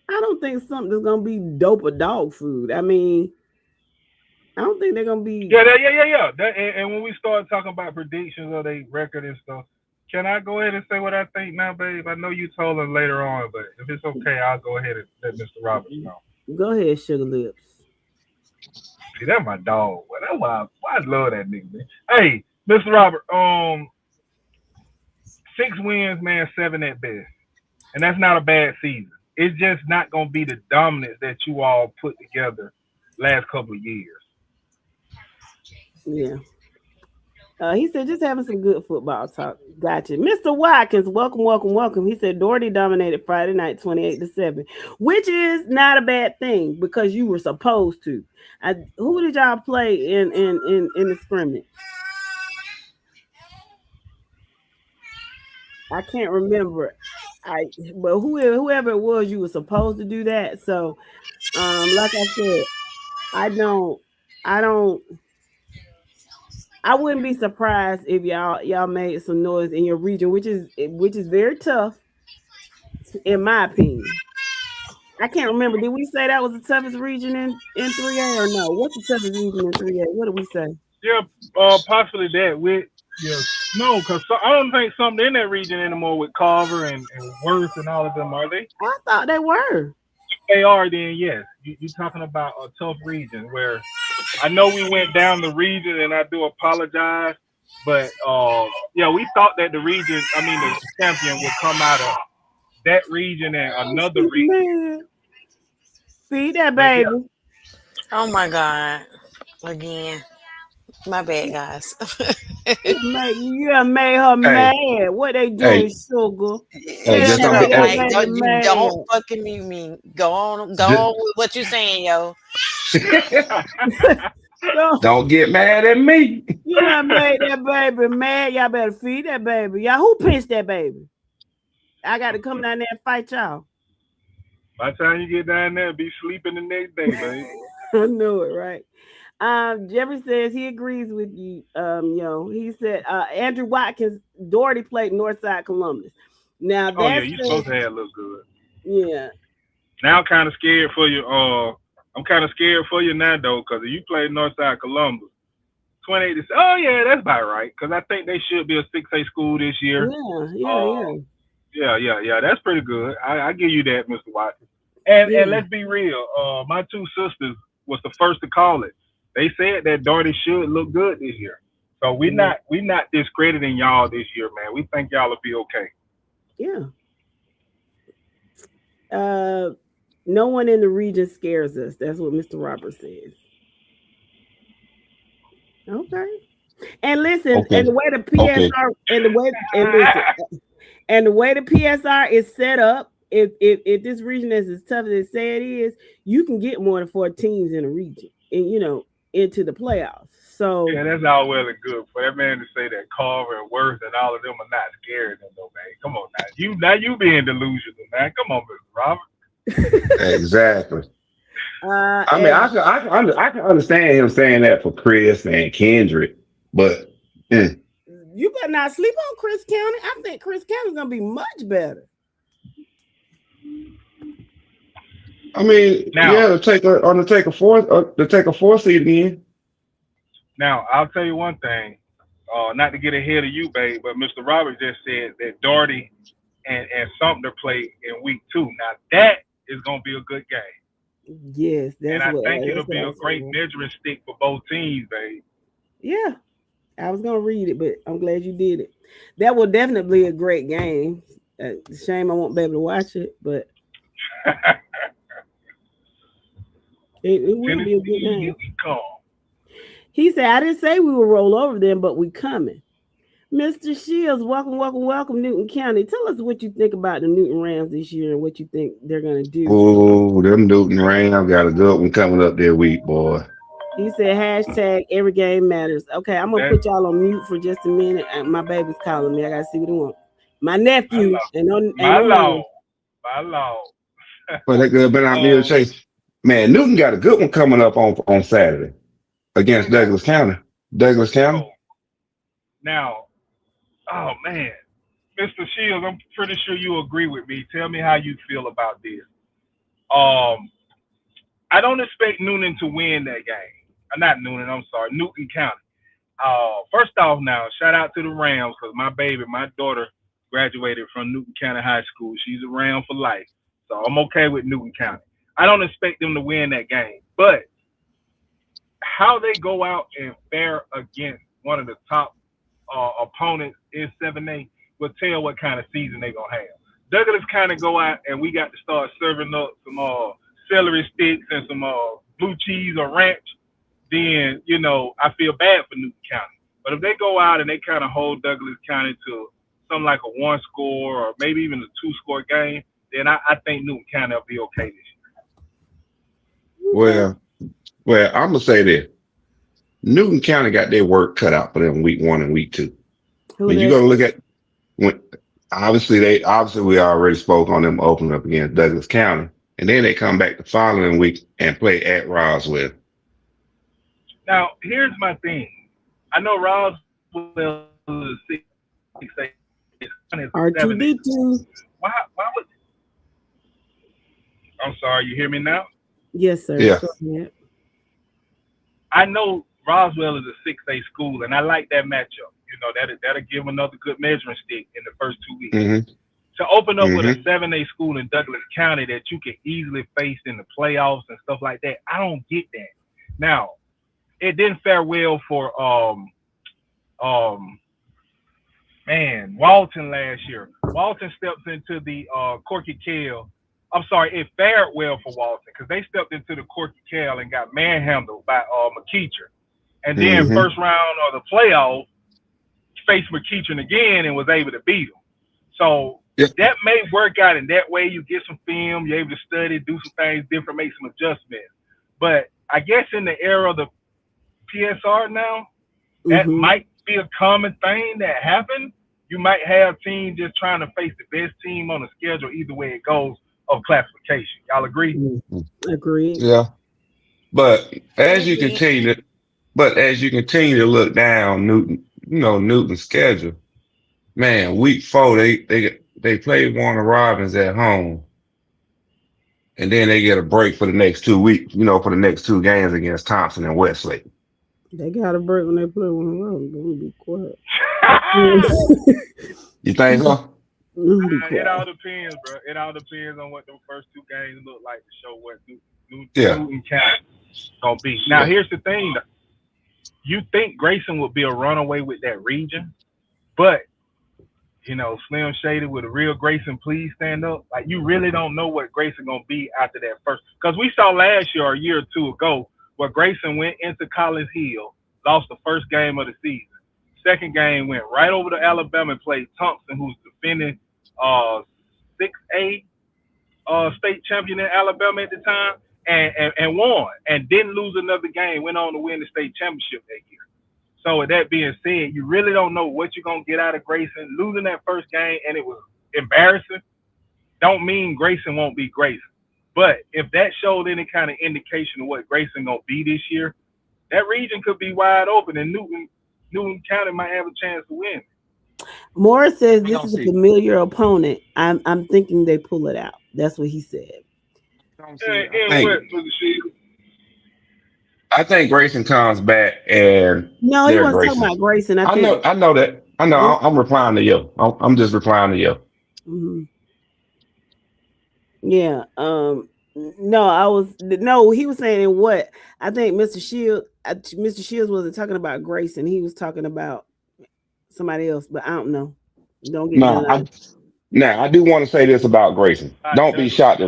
I don't think something's gonna be dope or dog food. I mean, I don't think they're gonna be. Yeah. And when we start talking about predictions of their record and stuff, can I go ahead and say what I think now, babe? I know you told us later on, but if it's okay, I'll go ahead and let Mr. Roberts know. Go ahead, Sugar Lips. See, that's my dog. Well, that's why I love that nigga, man. Hey, Mr. Robert, 6 wins, man, 7 at best. And that's not a bad season. It's just not gonna be the dominance that you all put together last couple of years. Yeah. He said just having some good football talk. Gotcha. Mr. Watkins, welcome. He said Doherty dominated Friday night 28-7, which is not a bad thing because you were supposed to. Who did y'all play in the scrimmage? I can't remember. But whoever it was, you were supposed to do that. So like I said, I wouldn't be surprised if y'all made some noise in your region, which is very tough, in my opinion. I can't remember. Did we say that was the toughest region in 3A or no? What's the toughest region in 3A? What did we say? Yeah, possibly that. No, because I don't think something in that region anymore with Carver and Worth and all of them, are they? I thought they were. They are, then yes. You're talking about a tough region where I know we went down the region, and I do apologize, but we thought that the champion would come out of that region and another region. Feed that baby. Yeah. Oh my God! Again, my bad, guys. You done made her mad. What they doing, Sugar? Shut up, Mike. Don't fucking mute me. Go on with what you're saying, yo. Don't get mad at me. You done made that baby mad. Y'all better feed that baby. Y'all, who pinched that baby? I got to come down there and fight y'all. By the time you get down there, be sleeping the next day, baby. I know it, right? Jeffrey says he agrees with you. He said Andrew Watkins, Doherty played Northside Columbus. Now that's you supposed to have look good. Yeah. Now I'm kind of scared for you. I'm kind of scared for you now though, because if you play Northside Columbus, 28. Oh yeah, that's about right. Because I think they should be a 6A school this year. Yeah. That's pretty good. I give you that, Mr. Watkins. And let's be real. My 2 sisters was the first to call it. They said that Doherty should look good this year. So we're not discrediting y'all this year, man. We think y'all will be okay. Yeah. No one in the region scares us. That's what Mr. Roberts says. Okay. And listen, and the way the PSR and the way the PSR is set up, if this region is as tough as it say it is, you can get more than 4 teams in a region, and into the playoffs. So yeah, that's all well and good for that man to say that Carver and Worth and all of them are not scared of no man. Come on now, you being delusional, man. Come on, Mr. Robert. Exactly. I mean, I can understand him saying that for Chris and Kendrick, but you better not sleep on Chris County. I think Chris County's gonna be much better. I mean, to take a 4 seed again. Now, I'll tell you one thing, not to get ahead of you, babe, but Mr. Roberts just said that Doherty and Sumter play in week 2. Now, that is going to be a good game. Yes, And that's I what. think it'll That's what be I a was great saying. measuring stick for both teams, babe. Yeah, I was gonna read it, but I'm glad you did it. That will definitely be a great game. Shame I won't be able to watch it, but it will be a good Tennessee, here game. we come. He said, "I didn't say we will roll over them, but we coming." Mr. Shields, welcome, welcome, welcome, Newton County. Tell us what you think about the Newton Rams this year and what you think they're gonna do. Oh, them Newton Rams got a good one coming up their week, boy. He said hashtag every game matters. Okay, I'm gonna That, put y'all on mute for just a minute. My baby's calling me. I gotta see what he wants. My my nephew, lord, ain't no my name. lord, my lord. But they good, but I'm here to um, chase. Man, Newton got a good one coming up on Saturday against Douglas County. Douglas County. oh, now, oh man, Mr. Shields, I'm pretty sure you agree with me. Tell me how you feel about this. Um, I don't expect Noonan to win that game. Not Noonan, I'm sorry, Newton County. First off, now shout out to the Rams because my daughter, graduated from Newton County High School. She's a Ram for life, so I'm okay with Newton County. I don't expect them to win that game, but how they go out and fare against one of the top opponents in 7A will tell what kind of season they're gonna have. Douglas kind of go out and we got to start serving up some celery sticks and some blue cheese or ranch. Then I feel bad for Newton County. But if they go out and they kind of hold Douglas County to something like a 1-score or maybe even a 2-score game, then I think Newton County will be okay this Well, I'm gonna say this. Newton County got their work cut out for them week 1 and week 2. Who When you they? go look at when obviously we already spoke on them opening up against Douglas County, and then they come back the following week and play at Roswell. Now, here's my thing. I know Roswell is 6A. R2D2. Why would? I'm sorry. You hear me now? Yes, sir. Yeah. Go ahead. I know Roswell is a 6A school, and I like that matchup. That'll give another good measuring stick in the first 2 weeks. Mm-hmm. To open up with a Mm-hmm. 7A school in Douglas County that you can easily face in the playoffs and stuff like that, I don't get that. Now, it didn't fare well for Walton last year. Walton steps into the Corky Kale. I'm sorry, it fared well for Walton because they stepped into the Corky Kale and got manhandled by McKeecher. And then Mm-hmm. first round of the playoff, faced McKeecher again and was able to beat him. So that may work out in that way. You get some film, you're able to study, do some things different, make some adjustments. But I guess in the era of the PSR now, that might be a common thing that happens. You might have teams just trying to face the best team on the schedule, either way it goes, of classification. Y'all agree? Agree. Yeah. But as you continue to look down Newton's schedule, man, week 4 they play Warner Robins at home, and then they get a break for the next 2 weeks. For the next 2 games against Thompson and Westlake. They got a break when they play Warner Robins. Don't be quiet. You think so? It all depends, bro. It all depends on what the first 2 games look like to show what Newton County gonna be. Now, here's the thing: you think Grayson would be a runaway with that region, but Slim Shady with a real Grayson, please stand up. Like, you really don't know what Grayson gonna be after that first. Because we saw last year, or a year or 2 ago, where Grayson went into Collins Hill, lost the first game of the season. Second game went right over to Alabama and played Thompson, who's defending 6A state champion in Alabama at the time, and won, and didn't lose another game. Went on to win the state championship that year. So with that being said, you really don't know what you're gonna get out of Grayson. Losing that first game and it was embarrassing, don't mean Grayson won't be Grayson. But if that showed any kind of indication of what Grayson gonna be this year, that region could be wide open, and Newton County might have a chance to win. Morris says this is a familiar opponent. I'm thinking they pull it out. That's what he said. I think Grayson comes back and no, he wasn't talking about Grayson. I know that. I know. I'm replying to you. I'm just replying to you. Mm-hmm. Yeah. No, he was saying in what? I think Mr. Shields wasn't talking about Grayson. He was talking about somebody else, but I don't know. Don't get me in Now, line. I do want to say this about Grayson. Don't be Douglas. shocked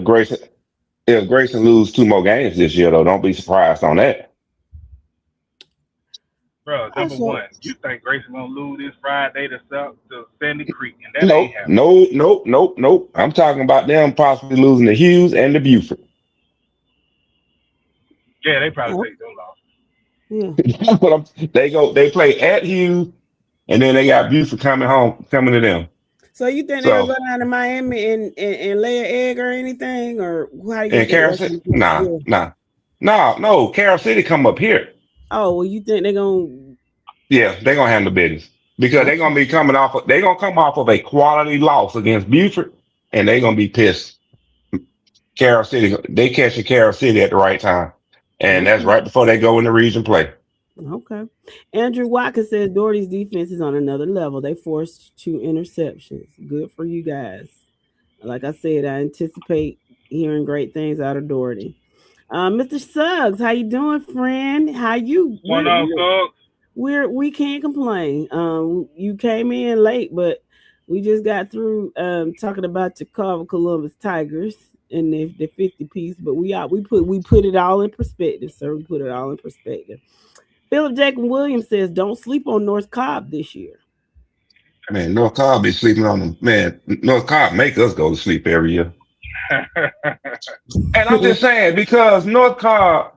if Grayson lose 2 more games this year, though. Don't be surprised on that. Bro, I number should. one, you think Grayson gonna lose this Friday to Sandy Creek, and that ain't Nope, happening. no, nope, nope, nope. I'm talking about them possibly losing to Hughes and to Buford. Yeah, they probably Oh, take them loss. yeah. That's what they play at Hughes, and then they got Buford coming to them. So you think they're gonna So, go down to Miami and lay an egg or anything, or how do you and think Carol that's City, gonna play? Yeah. no, Carol City come up here. Oh well, you think they're gonna? Yeah, they're gonna handle business because they're Okay. gonna be they're gonna come off of a quality loss against Buford, and they're gonna be pissed. Carol City, they catching Carol City at the right time, and that's Okay. right before they go in the region play. Okay. Andrew Watkins says Doherty's defense is on another level. They forced 2 interceptions. Good for you guys. Like I said, I anticipate hearing great things out of Doherty. Mr. Suggs, how you doing, friend? How you? What's going on, Suggs? We can't complain. You came in late, but we just got through talking about the Carver Columbus Tigers and the 50 piece. But we put it all in perspective, sir. We put it all in perspective. Philip Jacob Williams says, "Don't sleep on North Cobb this year." Man, North Cobb be sleeping on them. Man, North Cobb make us go to sleep every year. And I'm just saying because North Cobb,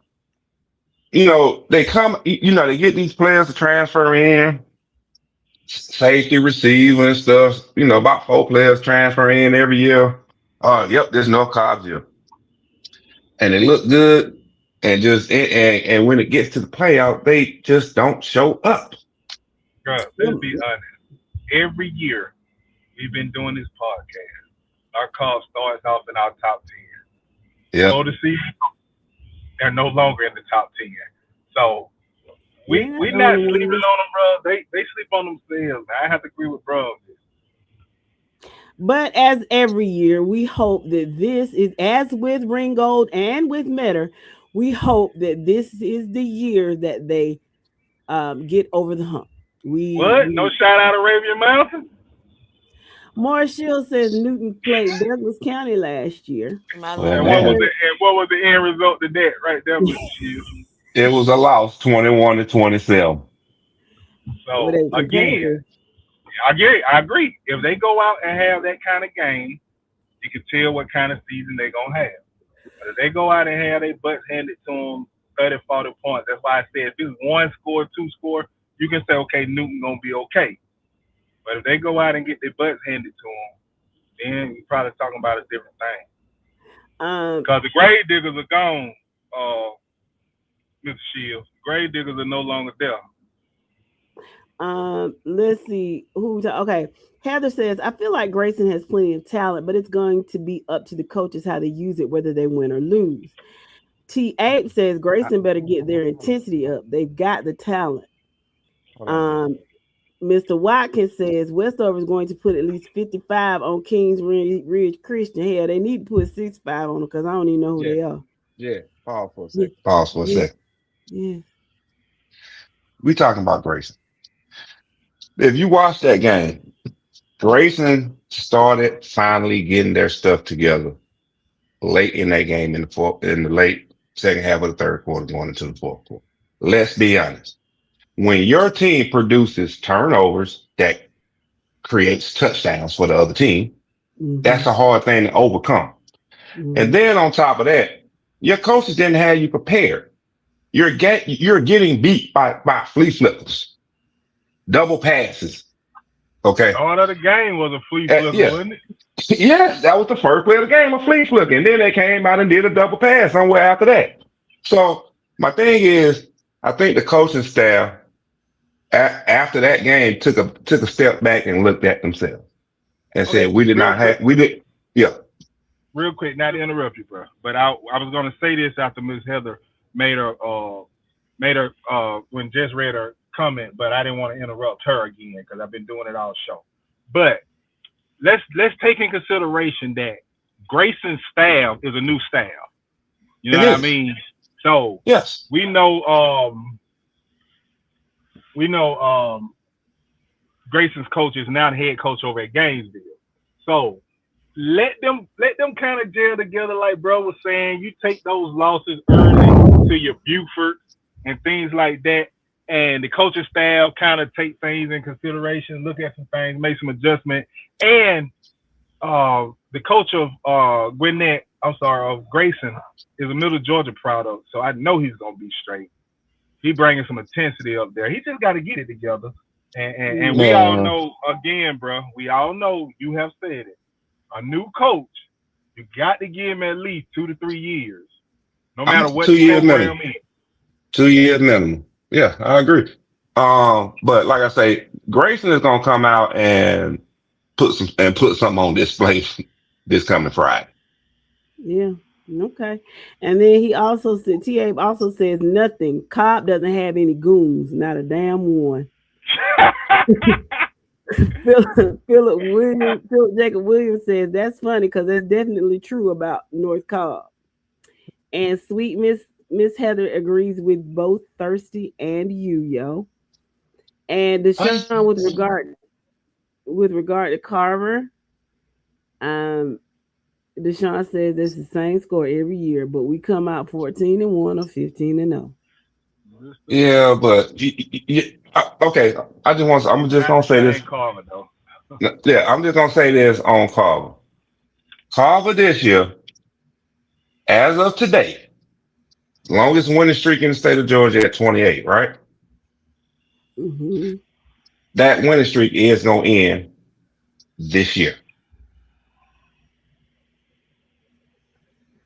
they come, they get these players to transfer in, safety, receiver, and stuff. About 4 players transfer in every year. Yep, this North Cobb's year, and they look good. And when it gets to the playoff, they just don't show up. Bro, let's be honest. Every year we've been doing this podcast, our call starts off in our top 10. Yep. Go to see, they're no longer in the top 10. So we Yeah, not sleeping on them, bro. They sleep on themselves. I have to agree with bro. But as every year, we hope that this is, as with Ringgold and with Metter, we hope that this is the year that they get over the hump. What? No shout out Arabian Mountain? Morris Shields says Newton played Douglas County last year. Well, And what was the end result of that right there, Mr. Shields? it was a loss, 21-27. So again, I agree. If they go out and have that kind of game, you can tell what kind of season they're gonna have. But if they go out and have their butts handed to them 30, 40 points, that's why I said if it's 1 score, 2 score, you can say, okay, Newton gonna be okay. But if they go out and get their butts handed to them, then you're probably talking about a different thing. Because the grave diggers are gone, Mr. Shields. Grave diggers are no longer there. Let's see okay. Heather says, I feel like Grayson has plenty of talent, but it's going to be up to the coaches how they use it, whether they win or lose. T. Abe says Grayson better get their intensity up. They've got the talent. Mr. Watkins says Westover is going to put at least 55 on Kings Ridge Christian. Hell, they need to put 65 on them because I don't even know who they are. Yeah, pause for a second. Pause for a second. Yeah. We talking about Grayson. If you watch that game, Grayson started finally getting their stuff together late in that game in the late second half of the third quarter, going into the fourth quarter. Let's be honest. When your team produces turnovers that creates touchdowns for the other team, that's a hard thing to overcome. And then on top of that, your coaches didn't have you prepared. You're getting beat by flea flippers, double passes. Okay. All of the game was a flea flipper, wasn't it? Yes, that was the first play of the game, a flea flicker. And then they came out and did a double pass somewhere after that. So my thing is, I think the coaching staff after that game took a step back and looked at themselves and said, yeah. Real quick, not to interrupt you, bro, but I was gonna say this after Ms. Heather made her when Jess read her comment, but I didn't want to interrupt her again because I've been doing it all show. But let's take in consideration that Grayson's staff is a new staff. You know what I mean? So yes, we know Grayson's coach is now the head coach over at Gainesville. So let them kind of gel together, like bro was saying. You take those losses early to your Buford and things like that, and the coaching staff kind of take things in consideration, look at some things, make some adjustment. And the coach of of Grayson is a Middle Georgia product, so I know he's gonna be straight. He bringing some intensity up there. He just got to get it together. And we all know, again, bro, we all know, you have said it. A new coach, you got to give him at least 2 to 3 years, no matter what 2 years program minimum. is. 2 years minimum. Yeah, I agree. But like I say, Grayson is gonna come out and put something on display this coming Friday. Yeah. Okay. And then he also said, T.A. also says nothing. Cobb doesn't have any goons, not a damn one. Philip Jacob Williams says that's funny because that's definitely true about North Cobb. And sweet Miss Heather agrees with both Thirsty and you, yo. And Deshaun with regard to Carver, Deshaun says it's the same score every year, but we come out 14-1 or 15-0. Yeah, but okay. I'm just gonna say this. Carver, though. Yeah, I'm just gonna say this on Carver. Carver this year, as of today, longest winning streak in the state of Georgia at 28, right? Mm-hmm. That winning streak is gonna end this year.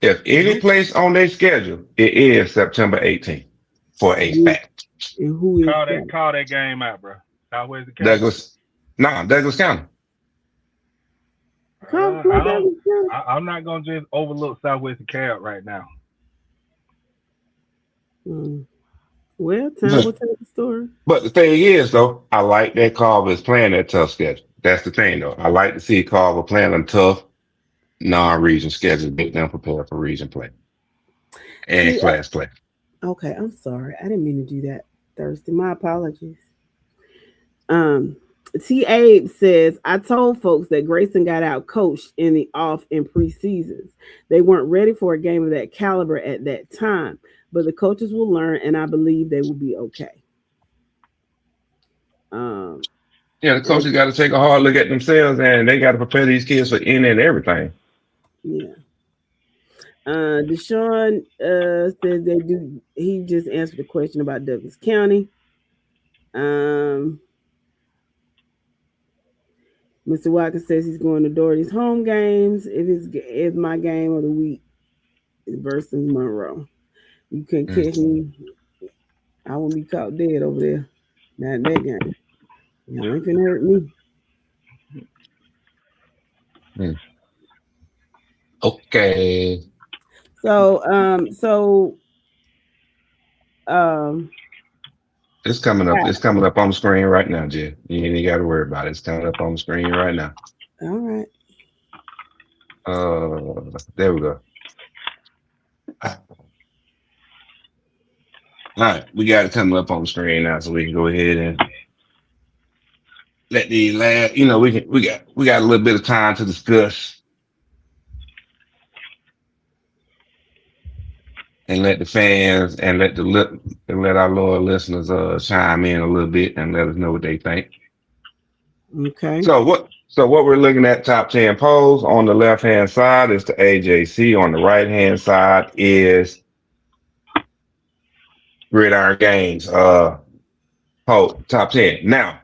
If any place on their schedule, it is September 18th for a fact. And who is call that game out, bro? Southwest County. Douglas County. I'm not gonna just overlook Southwest DeKalb right now. Well, time will tell the story. But the thing is, though, I like that Carver is playing that tough schedule. That's the thing, though. I like to see Carver playing a tough non-region schedule, make them prepare for region play and class play. Okay, I'm sorry. I didn't mean to do that, Thursday. My apologies. T. Abe says, I told folks that Grayson got out coached in the off in preseasons. They weren't ready for a game of that caliber at that time, but the coaches will learn, and I believe they will be okay. Yeah, the coaches got to take a hard look at themselves, and they got to prepare these kids for any and everything. Yeah. Deshaun says they do. He just answered the question about Douglas County. Mr. Watkins says he's going to Doherty's home games. If my game of the week is versus Monroe, you can catch me. I won't be caught dead over there. Not in that game. Y'all ain't gonna hurt me. Okay. So it's coming up. It's coming up on the screen right now, Jay. You ain't got to worry about it. It's coming up on the screen right now. All right. There we go. All right, we got it coming up on the screen now, so we can go ahead and let the lad. You know, we got a little bit of time to discuss and let the fans and let our loyal listeners chime in a little bit and let us know what they think. Okay. So what we're looking at, top 10 polls on the left hand side is the AJC. On the right hand side is Gridiron Games. Poll top 10. Now,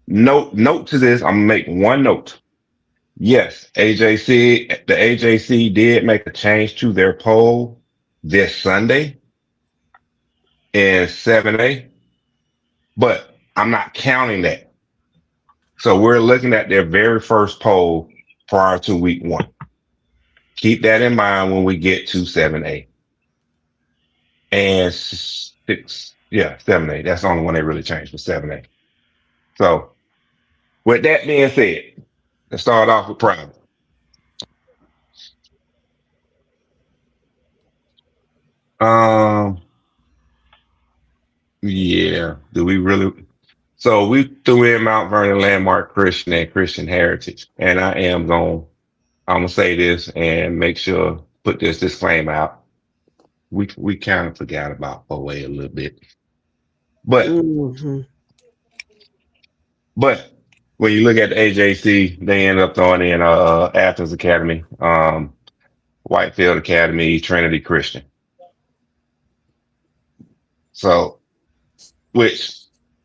note to this. I'm gonna make one note. Yes, the AJC did make a change to their poll this Sunday in 7A, but I'm not counting that. So we're looking at their very first poll prior to week 1. Keep that in mind when we get to 7A. And 7A. That's the only one they really changed for 7A. So with that being said, let's start off with private. Yeah. Do we really? So we threw in Mount Vernon Landmark Christian and Christian Heritage, and I'm gonna say this and make sure put this disclaimer out. We kind of forgot about Poway a little bit, but Mm-hmm. but when you look at the AJC, they end up throwing in Athens Academy, Whitefield Academy, Trinity Christian. So which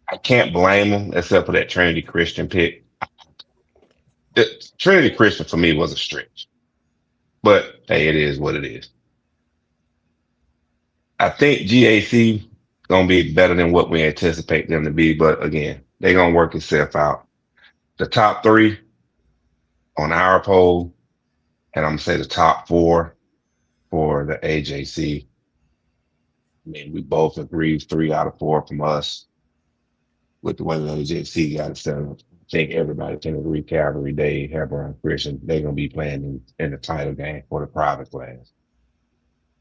I can't blame them except for that Trinity Christian pick. Trinity Christian for me was a stretch, but hey, it is what it is. I think GAC gonna be better than what we anticipate them to be, but again, they're gonna work itself out. The top three on our poll, and I'm gonna say the top four for the AJC. I mean, we both agree 3 out of 4 from us with the way the AJC got it set up. I think everybody can agree Calvary Day, Hebron Christian, they're gonna be playing in the title game for the private class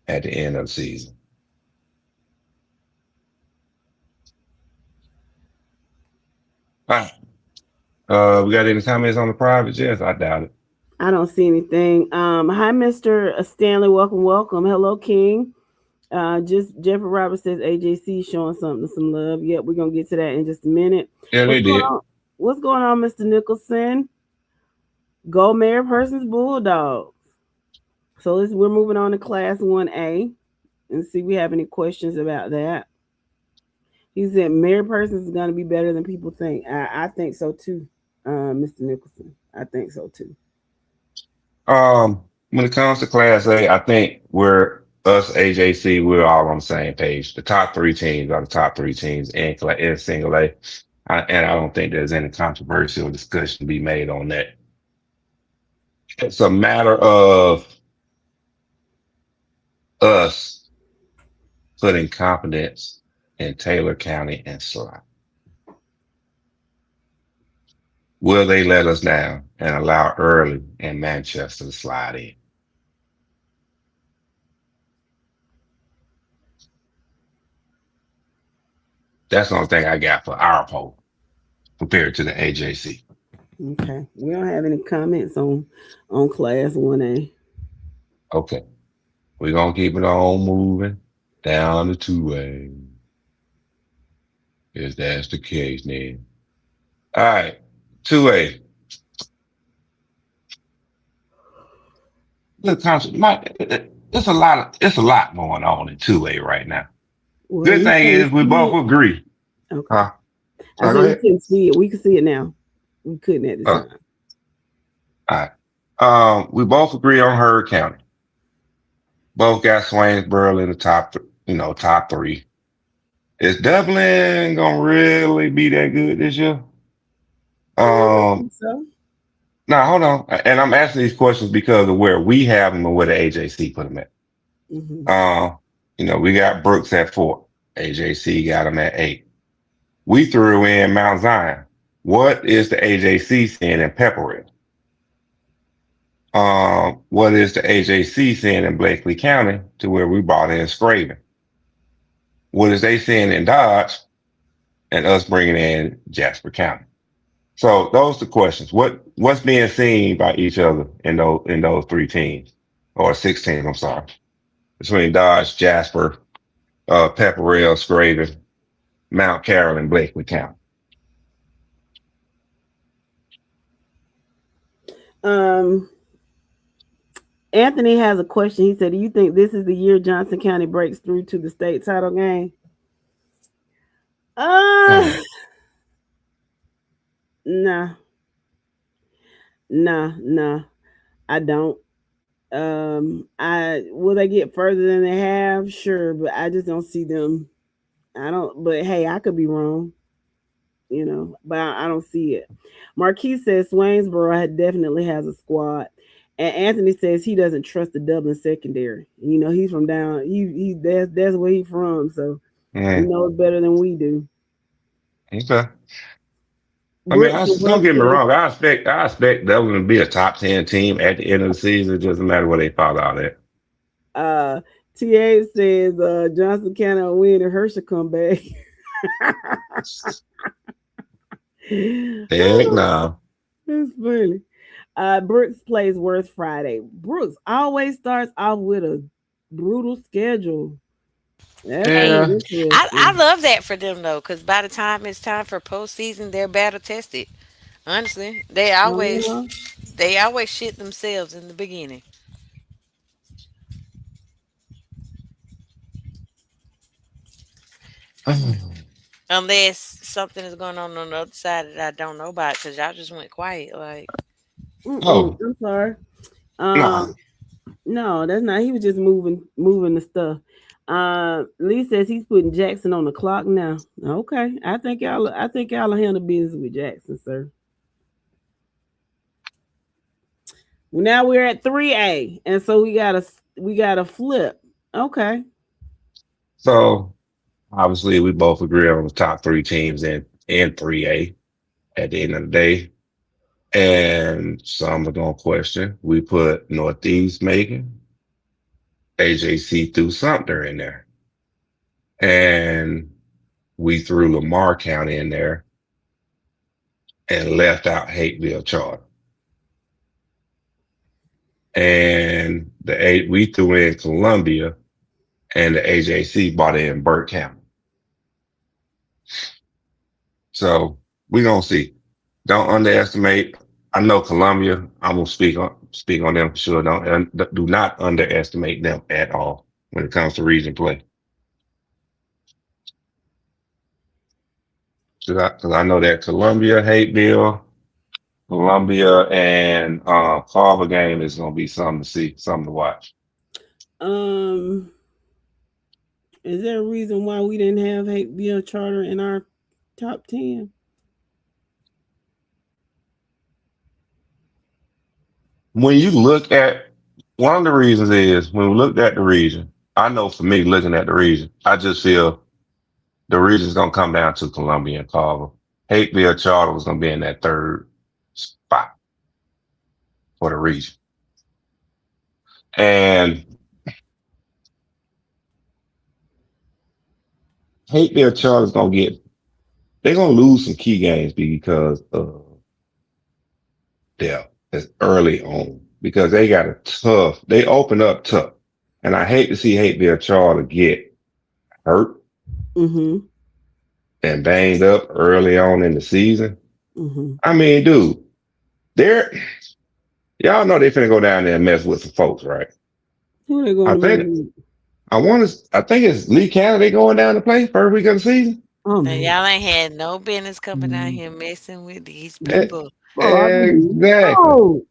at the end of the season. All right. We got any comments on the private jets? I doubt it. I don't see anything. Hi, Mr. Stanley. Welcome. Hello, King. Just Jeffrey Roberts says AJC showing some love. Yep, we're gonna get to that in just a minute. Yeah, they did. What's going on, Mr. Nicholson? Go Mayor Persons Bulldogs. So we're moving on to Class 1A and see if we have any questions about that. He said Mayor Persons is going to be better than people think. I think so too, Mr. Nicholson. I think so too. When it comes to Class A, I think us AJC, we're all on the same page. The top 3 teams are the top 3 teams in single A. And I don't think there's any controversial discussion to be made on that. It's a matter of us putting confidence in Taylor County and Slot. Will they let us down and allow Early and Manchester to slide in? That's the only thing I got for our poll compared to the AJC. Okay. We don't have any comments on Class 1A. Okay. We're going to keep it on moving down to 2A. If that's the case, then. All right. 2A. It's a lot going on in 2A right now. Well, good thing is we both agree. Okay. Go ahead. We can see it. We can see it now. We couldn't at the time. All right. We both agree on Heard County. Both got Swainsboro in the top 3. Is Dublin gonna really be that good this year? I think so. Now hold on. And I'm asking these questions because of where we have them and where the AJC put them at. Mm-hmm. We got Brooks at 4. AJC got them at 8. We threw in Mount Zion. What is the AJC seeing in Pepperell? What is the AJC seeing in Blakely County to where we brought in Scraven? What is they seeing in Dodge and us bringing in Jasper County? So those are the questions. What's being seen by each other in those 3 teams or 6 teams? I'm sorry, between Dodge, Jasper, Pepperell, Scraven, Mount Carroll, and Blakely County. Anthony has a question. He said, do you think this is the year Johnson County breaks through to the state title game? Nah. I don't. Will they get further than they have? Sure, but I just don't see them. But hey, I could be wrong. But I don't see it. Marquis says Swainsboro definitely has a squad. And Anthony says he doesn't trust the Dublin secondary. He's from down. That's where he's from, so he knows better than we do. Okay. I mean, don't get me wrong. I expect Dublin to be a top 10 team at the end of the season. It doesn't matter where they fall out at. TA says Johnson cannot win and Herschel come back. Heck no. That's funny. Brooks plays worst Friday. Brooks always starts off with a brutal schedule. That's Yeah. I love that for them though, because by the time it's time for postseason, they're battle tested. Honestly, Uh-huh. they always shit themselves in the beginning. Unless something is going on the other side that I don't know about, because y'all just went quiet. Like, Oh I'm sorry. no. No, that's not. He was just moving the stuff. Lee says he's putting Jackson on the clock now. Okay, I think y'all will handle business with Jackson, sir. Well, now we're at 3A, and so we got a flip. Okay. So obviously we both agree on the top three teams in 3A at the end of the day. And some are gonna question. We put Northeast Macon, AJC threw Sumter in there. And we threw Lamar County in there and left out Hateville Charter. And we threw in Columbia and the AJC bought in Burke County. So we're gonna see. Don't underestimate. I know Columbia. I'm gonna speak on them for sure. Do not underestimate them at all when it comes to region play. Because I know that Columbia, Hateville, Columbia, and Carver game is gonna be something to see, something to watch. Is there a reason why we didn't have Hateville Charter in our top 10? When you look at one of the reasons is when we looked at the region, I know for me looking at the region, I just feel the region's gonna come down to Columbia and Carver. Hateville Charter was gonna be in that third spot for the region. And Hateville Charter's they're gonna lose some key games because of depth. It's early on because they open up tough. And I hate to see Hateville Charter get hurt and banged up early on in the season. I mean, dude, y'all know they finna go down there and mess with some folks, right? Who they going to I think it's Lee County they going down to play first week of the season. and y'all ain't had no business coming down here messing with these people. Exactly.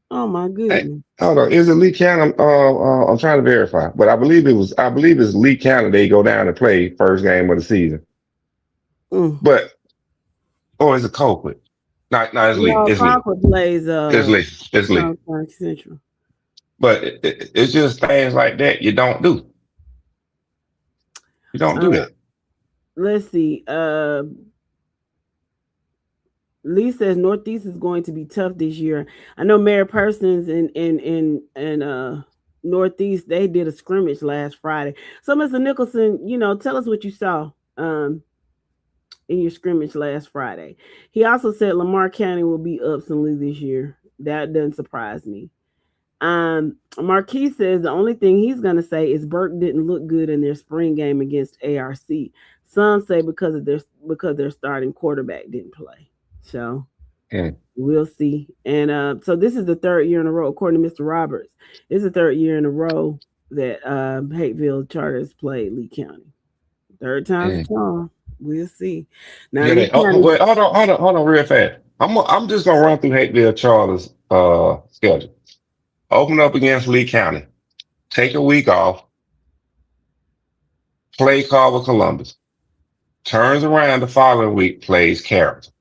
Oh my goodness. Hey, hold on. Is it Lee County? I'm trying to verify, but I believe it's Lee County they go down to play first game of the season. But is it Colquitt? No, it's Lee. It's Colquitt plays It's Lee. Central. But it's just things like that you don't do. You don't do that. Let's see. Lee says Northeast is going to be tough this year. I know Mary Persons in Northeast, they did a scrimmage last Friday. So Mr. Nicholson, tell us what you saw in your scrimmage last Friday. He also said Lamar County will be up some this year. That doesn't surprise me. Marquis says the only thing he's gonna say is Burke didn't look good in their spring game against ARC. Some say because their starting quarterback didn't play. So we'll see. And so this is the third year in a row, according to Mr. Roberts. It's the third year in a row that Hateville Charter has played Lee County. Third time's a charm. We'll see. Now, wait, hold on, real fast. I'm just gonna run through Hateville Charter's schedule. Open up against Lee County. Take a week off. Play Carver Columbus. Turns around the following week, plays Carrollton.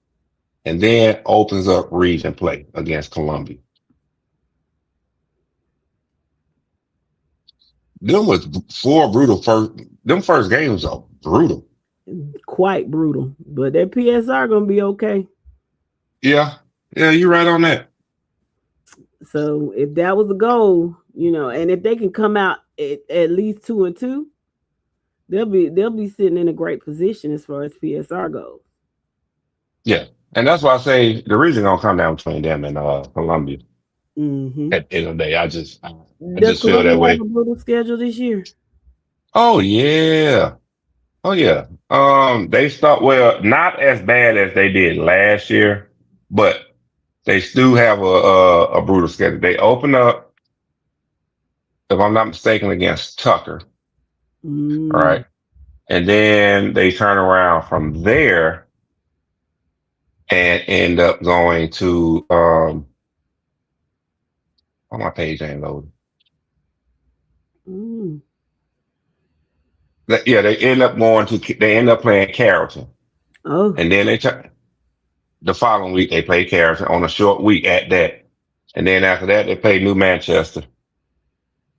And then opens up region play against Columbia. Them was them first games are brutal. Quite brutal. But that PSR gonna be okay. Yeah, you're right on that. So if that was the goal, and if they can come out at least 2-2, they'll be sitting in a great position as far as PSR goes. Yeah. And that's why I say the reason gonna come down between them and Columbia Mm-hmm. at the end of the day. I just Does feel that Columbia have way. a brutal schedule this year? Oh yeah. Oh yeah. They start well, not as bad as they did last year, but they still have a brutal schedule. They open up, if I'm not mistaken, against Tucker, all Mm. right? And then they turn around from there and end up going to oh, my page ain't loading. Mm. Yeah, they end up playing Carrollton. Oh. And then the following week they play Carrollton on a short week at that. And then after that they play New Manchester.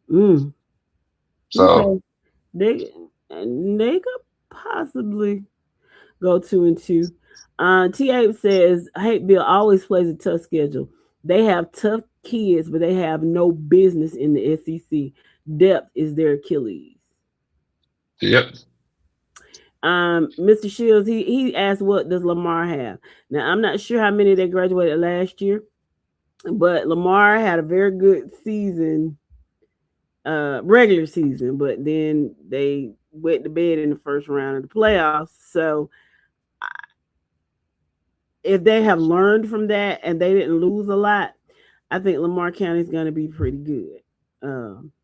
Mm. So Okay. They could possibly go 2-2. T8 says Hateville always plays a tough schedule. They have tough kids, but they have no business in the SEC. Depth is their Achilles. yep. Mr. Shields, he asked, what does Lamar have? Now I'm not sure how many they graduated last year, but Lamar had a very good season, regular season, but then they went to bed in the first round of the playoffs. So if they have learned from that and they didn't lose a lot, I think Lamar County is going to be pretty good.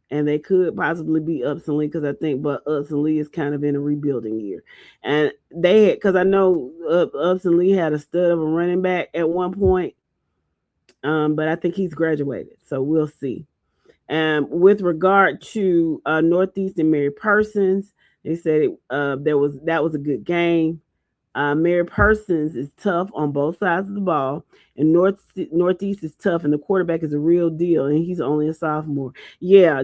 And they could possibly be Upson Lee, because I think, but Upson Lee is kind of in a rebuilding year. And they had, because I know Upson Lee had a stud of a running back at one point, but I think he's graduated, so we'll see. With regard to Northeast and Mary Persons, they said that was a good game. Mary Persons is tough on both sides of the ball, and Northeast is tough, and the quarterback is a real deal, and he's only a sophomore. Yeah,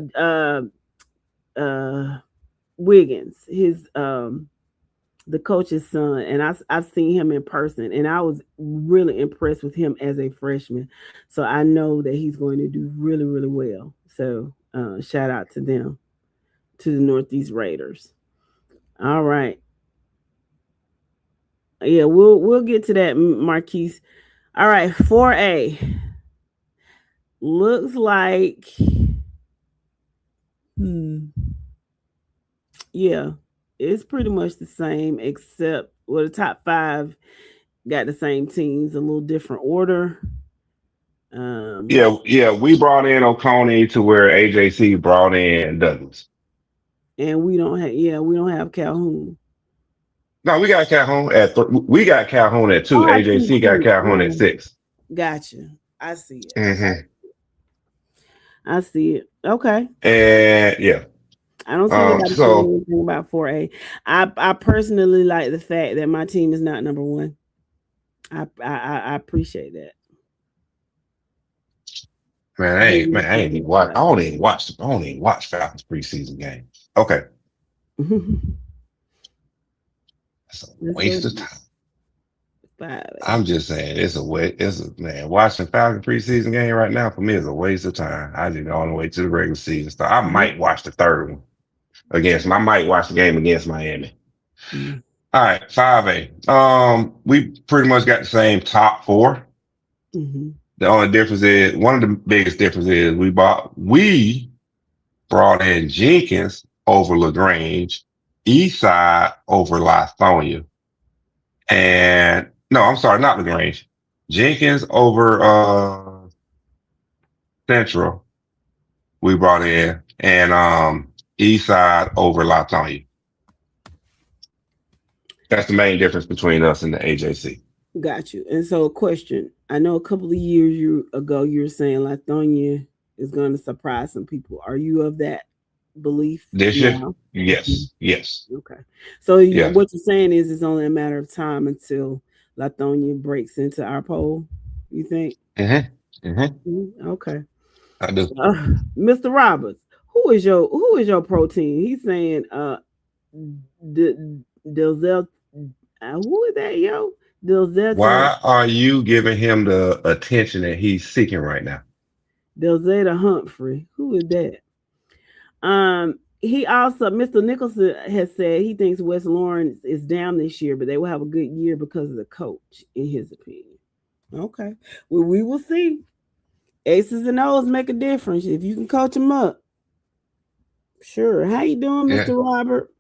Wiggins, his the coach's son, and I've seen him in person, and I was really impressed with him as a freshman. So I know that he's going to do really, really well. So shout out to them, to the Northeast Raiders. All right. Yeah, we'll get to that, Marquise. All right, 4A looks like, yeah, it's pretty much the same, except the top 5 got the same teams, a little different order. Yeah, we brought in Oconee to where AJC brought in Douglas. And we don't have Calhoun. No, we got Calhoun we got Calhoun at 2. AJC got Calhoun at 6. Gotcha. I see it. Mm-hmm. I see it. Okay. And yeah. I don't see anybody saying anything about 4A. I personally like the fact that my team is not number 1. I appreciate that. Man, I ain't even watch. I don't even watch Falcons preseason games. Okay. That's a waste of time. I'm just saying it's a waste. Man, watching Falcon preseason game right now for me is a waste of time. I just go all the way to the regular season. So I might watch the third one I might watch the game against Miami. All right, 5A. We pretty much got the same top 4. The only difference is, one of the biggest differences is we brought in Jenkins over LaGrange, Eastside over Lithonia, and no, I'm sorry, not LaGrange. Jenkins over Central we brought in, and Eastside over Lithonia. That's the main difference between us and the AJC. Got you. And so, a question. I know a couple of years ago you were saying Lithonia is going to surprise some people. Are you of that belief this year? now? Yes. Okay. So what you're saying is it's only a matter of time until Lithonia breaks into our poll, you think? Okay. I do. Mr. Roberts, who is your protein? He's saying Delzel. Who is that, yo? Why are you giving him the attention that he's seeking right now? Delzada Humphrey. Who is that? He also, Mr. Nicholson has said he thinks West Lawrence is down this year, but they will have a good year because of the coach, in his opinion. Okay. Well, we will see. Aces and O's make a difference if you can coach them up. Sure. How you doing, Mr. Yeah. Robert?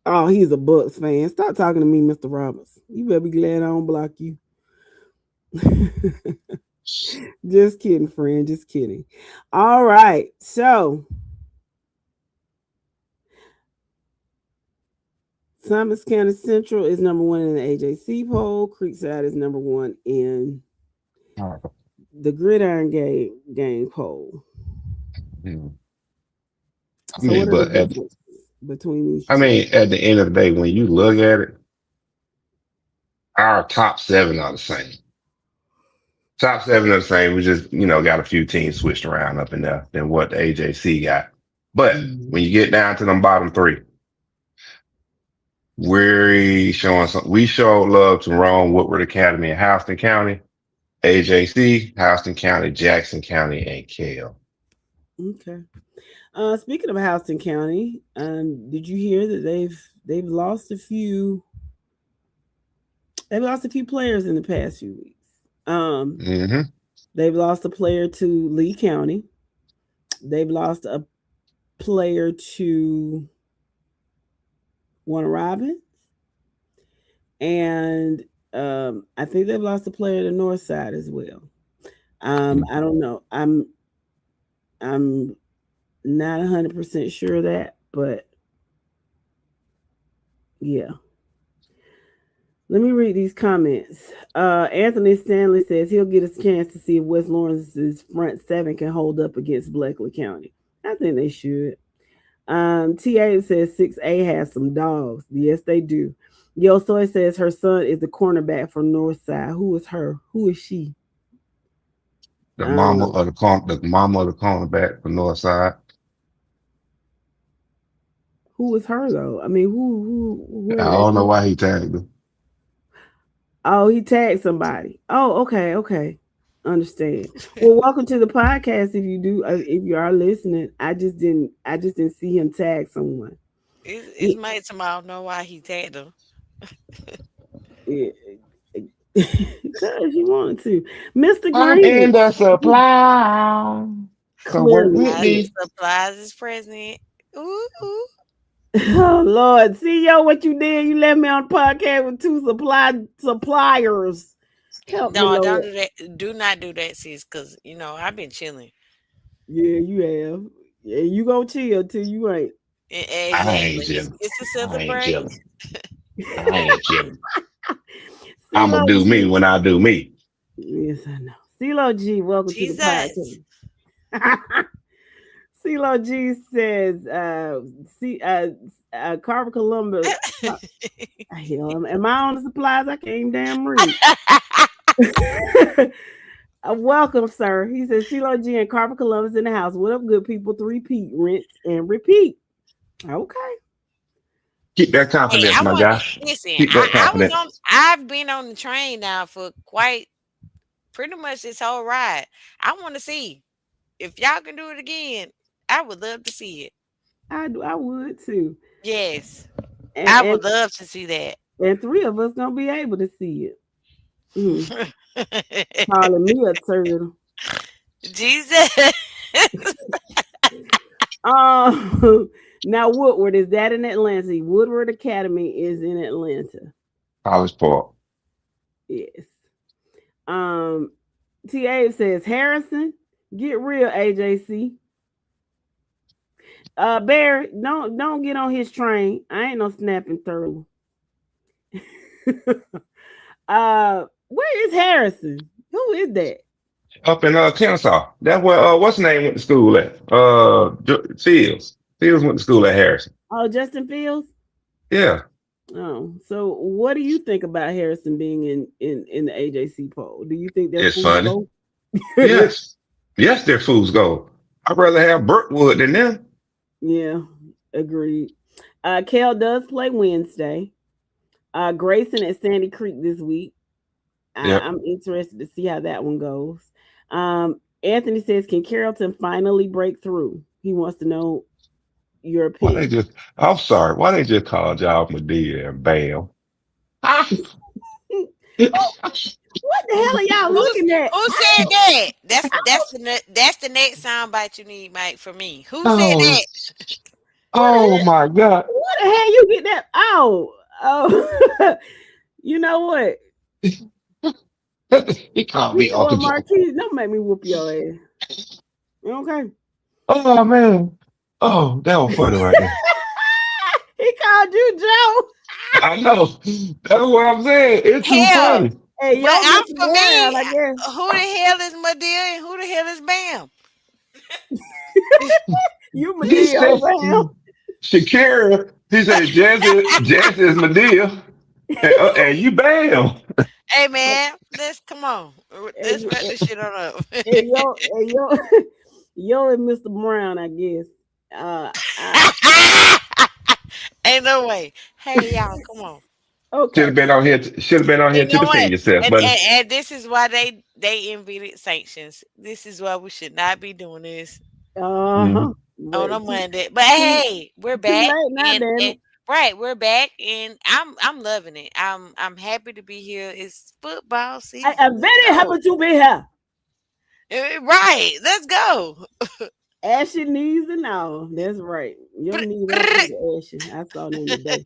Oh, he's a Bucks fan. Stop talking to me, Mr. Roberts. You better be glad I don't block you. Just kidding, friend. Just kidding. All right. So, Simons County Central is number 1 in the AJC poll. Creekside is number 1 in the Gridiron game poll. I So mean, what are but the differences between these I two? mean, at the end of the day, when you look at it, our top 7 are the same. Top 7 are the same. We just, got a few teams switched around up in there than what the AJC got. But when you get down to them bottom 3, we showed love to Rome Woodward Academy in Houston County, AJC, Houston County, Jackson County, and Kell. Okay. Speaking of Houston County, did you hear that they've lost a few? They've lost a few players in the past few weeks. They've lost a player to Lee County. They've lost a player to Warner Robins, and I think they've lost a player to North Side as well. I don't know. I'm not 100% sure of that, but yeah. Let me read these comments. Anthony Stanley says he'll get a chance to see if West Lawrence's front 7 can hold up against Bleckley County. I think they should. TA says 6A has some dogs. Yes, they do. Yo Soy says her son is the cornerback from Northside. Who is her? Who is she? The mama of the cornerback from Northside. Who is her though? I mean, who I don't know why he tagged her. Oh, he tagged somebody. Oh, okay. Understand. Well, welcome to the podcast. If you are listening, I just didn't see him tag someone. It's made somebody know why he tagged him. Yeah. Because you wanted to. Mr. Green. I'm in the supply. Come work with me. Supplies is present. Ooh. Oh Lord, see what you did? You left me on the podcast with 2 suppliers. Help me, Lord. Don't do that. Do not do that, sis, because I've been chilling. Yeah, you have. Yeah, you gonna chill till you ain't. Exactly. It's a celebration. I ain't chilling. I'm gonna do me when I do me. Yes, I know. CeeLo G, welcome to the podcast. CeeLo G says, Carver Columbus. Hell, am I on the supplies? I can't damn read. Welcome, sir. He says, CeeLo G and Carver Columbus in the house. What up, good people? 3-peat, rinse, and repeat. Okay. Keep that confidence, my gosh. Listen, Keep that confidence. I've been on the train now for pretty much this whole ride. I want to see if y'all can do it again. I would love to see it. I would too. Yes. I would love to see that. And 3 of us gonna be able to see it. Calling me a turtle. Jesus. Now Woodward, is that in Atlanta? Woodward Academy is in Atlanta. College Park. Yes. TA says Harrison, get real, AJC. Barry, don't get on his train. I ain't no snapping turtle. Where is Harrison? Who is that? Up in Kennesaw. That's where what's his name went to school at? Fields. Fields went to school at Harrison. Oh, Justin Fields? Yeah. Oh, so what do you think about Harrison being in the AJC poll? Do you think they're it's funny? Gold? Yes. Yes, they're fool's gold. I'd rather have Brookwood than them. Yeah, agreed. Kel does play Wednesday. Grayson at Sandy Creek this week. I'm interested to see how that one goes. Anthony says, "Can Carrollton finally break through?" He wants to know your Why they opinion. just? I'm sorry. Why they just called y'all Medea and Bam? Ah! What the hell are y'all Who's looking at? who said that? That's the next sound bite you need, Mike, from me. Who said Oh, that? What the oh hell? my God! What the hell you get that? Oh, you know what? He called You me know what, Uncle Joe. Marquise? Don't make me whoop your ass. Okay. Oh man. Oh, that was funny right there. He called you Joe. I know. That's what I'm saying. It's too Hell, funny. Hey, but yo, I'm Mr. for me. Brown, I guess. Who the hell is Medea and who the hell is Bam? You He Medea said Bam. Shakira. He said Jazz is Medea, and you Bam. Hey man, let's come on. Hey, Let's wrap this shit on up. yo, yo, and Mr. Brown, I guess. I, Ain't no way. Hey y'all, come on. Should okay. have been on here. Should have been on here You to know defend what? yourself, And, buddy. and and this is why they invented sanctions. This is why we should not be doing this Uh-huh. Hmm. on But a Monday. But hey, we're too back late now, damn and it. right, we're back and I'm loving it. I'm happy to be here. It's football season. I'm Let's very go. happy to be here. Right, let's go. Ashy knees and all. That's right. Your Brr, knees are brr. pretty ashy. I saw them today.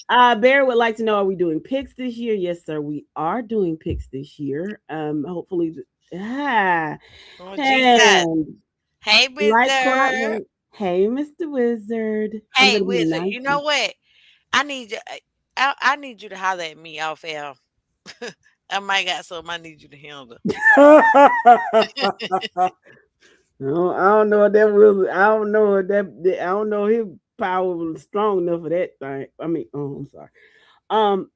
Barry would like to know: are we doing picks this year? Yes, sir. We are doing picks this year. Hopefully, Oh Jesus. and Hey like Wizard. clockwork. Hey, Mr. Wizard. I'm Hey gonna be Wizard. nice. You know what? I need you. I need you to holler at me off air. I might got something I need you to handle. I don't know if that was. I don't know if I don't know if his power was strong enough for that thing. I mean, oh, I'm sorry. Um,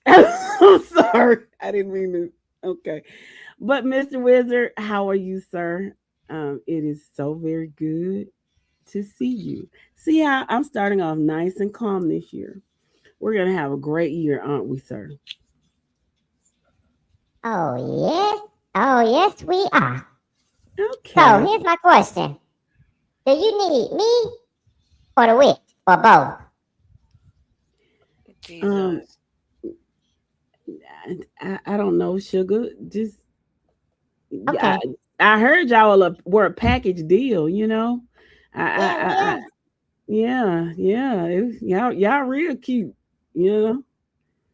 I'm sorry. I didn't mean to. Okay, but Mr. Wizard, how are you, sir? It is so very good to see you. See how I'm starting off nice and calm this year. We're gonna have a great year, aren't we, sir? Oh, yes. Oh, yes, we are. So Okay. here's my question. Do you need me or the witch or both? Um, Jesus. I don't know, sugar. Just I, Okay. I heard y'all were a package deal. You know, Yeah, we I are. yeah. Y'all real cute. You know,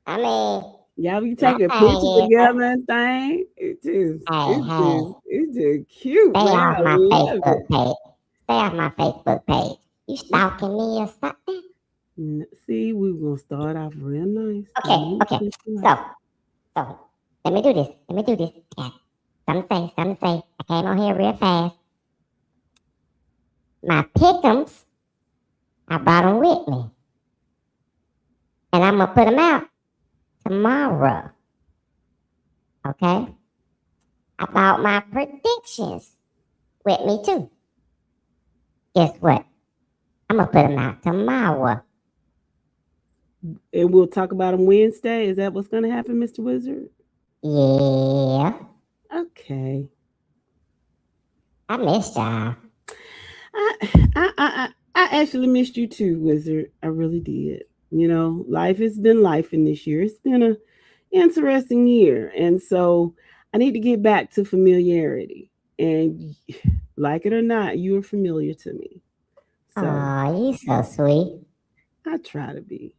I mean, y'all be my taking pictures thing is, together and thing. hey, hey, It's just cute, stay man. off I my love Facebook it. page. Stay off my Facebook page. You stalking me or something? See, we were gonna start off real nice. Okay, okay. So, so let me do this. Let me do this. Yeah. Something to say. I came on here real fast. My pickums, I brought them with me. And I'm going to put them out tomorrow. Okay? I brought my predictions with me too. Guess what? I'm going to put them out tomorrow. And we'll talk about them Wednesday. Is that what's gonna happen, Mr. Wizard? Yeah. Okay. I missed y'all. I actually missed you too, Wizard. I really did. You know, life has been life in this year. It's been a interesting year, and so I need to get back to familiarity. And like it or not, you are familiar to me. So Oh, you so sweet. I try to be.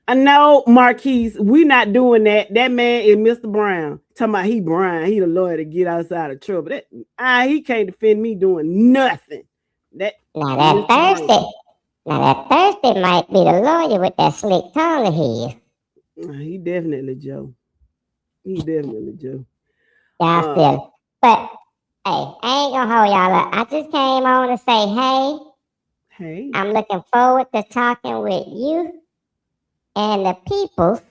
I know, Marquise, we not doing that. That man is Mr. Brown. Talking about he Brown, he the lawyer to get outside of trouble. He can't defend me doing nothing. That Now Mr. that Brown. Thursday, might be the lawyer with that slick tongue of his. He definitely Joe. He definitely Joe. Y'all Uh, still. But, hey, I ain't gonna hold y'all up. I just came on to say, hey, hey. I'm looking forward to talking with you and the people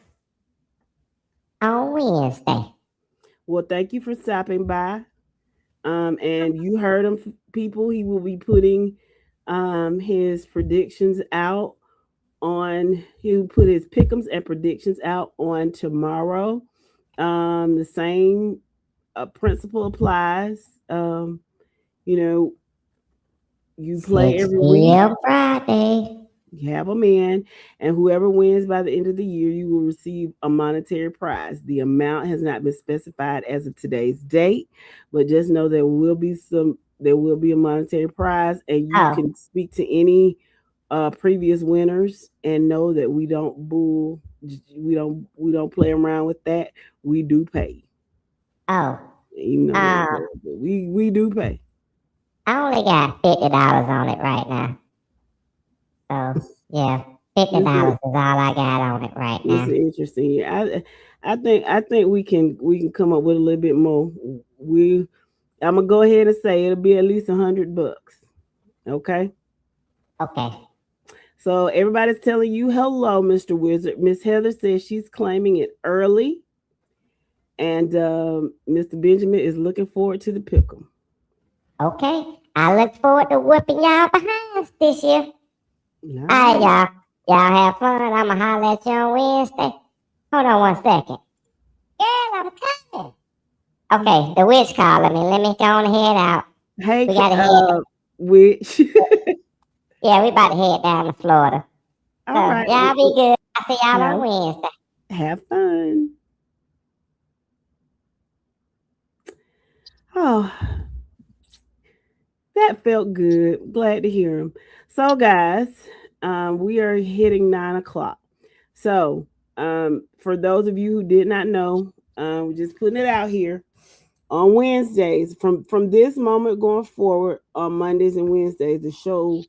on Wednesday. Well, thank you for stopping by. And you heard him, people. He will be putting his predictions out on. He'll put his pickums and predictions out on tomorrow. The same a principle applies. You know, you play 6 every week. p.m. Friday. You have them in, and whoever wins by the end of the year, you will receive a monetary prize. The amount has not been specified as of today's date, but just know there will be a monetary prize, and you Oh, can speak to any previous winners and know that we don't play around with that. We do pay, oh. even though they don't pay, but we do pay. I only got $50 on it right now. So yeah, fifty This is dollars is all I got on it right this is now. interesting. Yeah, I think we can come up with a little bit more. We I'm gonna go ahead and say it'll be at least $100. Okay. Okay. So everybody's telling you hello, Mr. Wizard. Miss Heather says she's claiming it early, and Mr. Benjamin is looking forward to the pick'em. Okay. I look forward to whooping y'all behinds this year. All All right, right. y'all. Y'all have fun. I'ma holler at you on Wednesday. Hold on one second. Girl, I'm coming. Okay, the witch calling me. Let me go on and head out. Hey, We gotta head. Witch. Yeah, we about to head down to Florida. So All right. y'all be good. I'll see y'all on Have, Wednesday. have fun. Oh, that felt good. Glad to hear him. So, guys, we are hitting 9 o'clock. So, for those of you who did not know, we're just putting it out here. On Wednesdays, from this moment going forward, on Mondays and Wednesdays, the show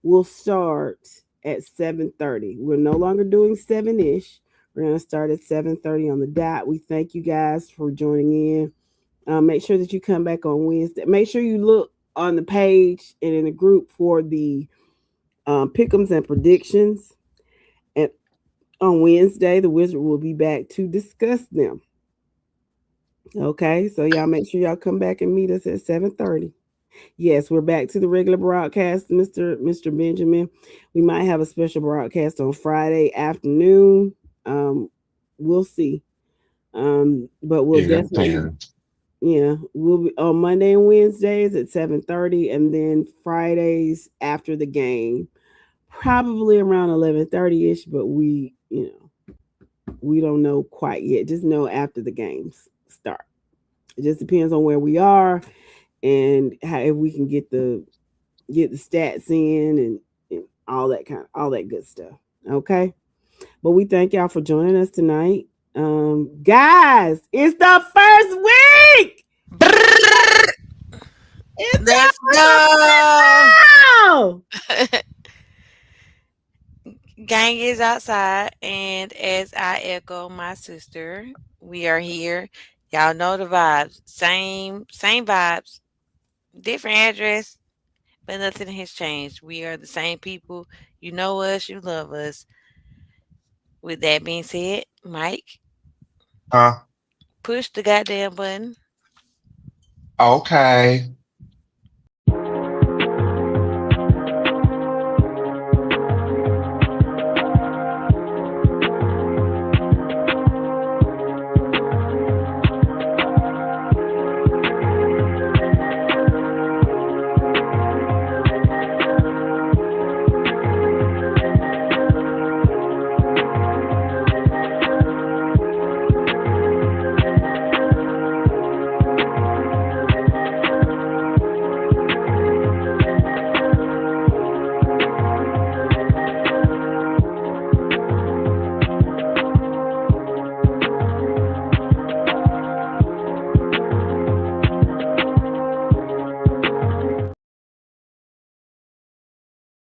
will start at 7:30. We're no longer doing 7-ish. We're gonna start at 7:30 on the dot. We thank you guys for joining in. Make sure that you come back on Wednesday. Make sure you look on the page and in the group for the pick'ems and predictions. And on Wednesday, the wizard will be back to discuss them. Okay, so y'all make sure y'all come back and meet us at 7:30. Yes, we're back to the regular broadcast, Mr. Benjamin. We might have a special broadcast on Friday afternoon. We'll see. But we'll Yeah, definitely, yeah, we'll be on Monday and Wednesdays at 7:30, and then Fridays after the game, probably around 11:30 ish. But we don't know quite yet. Just know after the games start. It just depends on where we are and how if we can get the stats in and all that good stuff. Okay. But we thank y'all for joining us tonight. Guys, it's the first week. It's Let's go. Gang is outside, and as I echo my sister, we are here. Y'all know the vibes. Same vibes, different address, but nothing has changed. We are the same people. You know us, you love us. With that being said, Mike, Huh? push the goddamn button. Okay.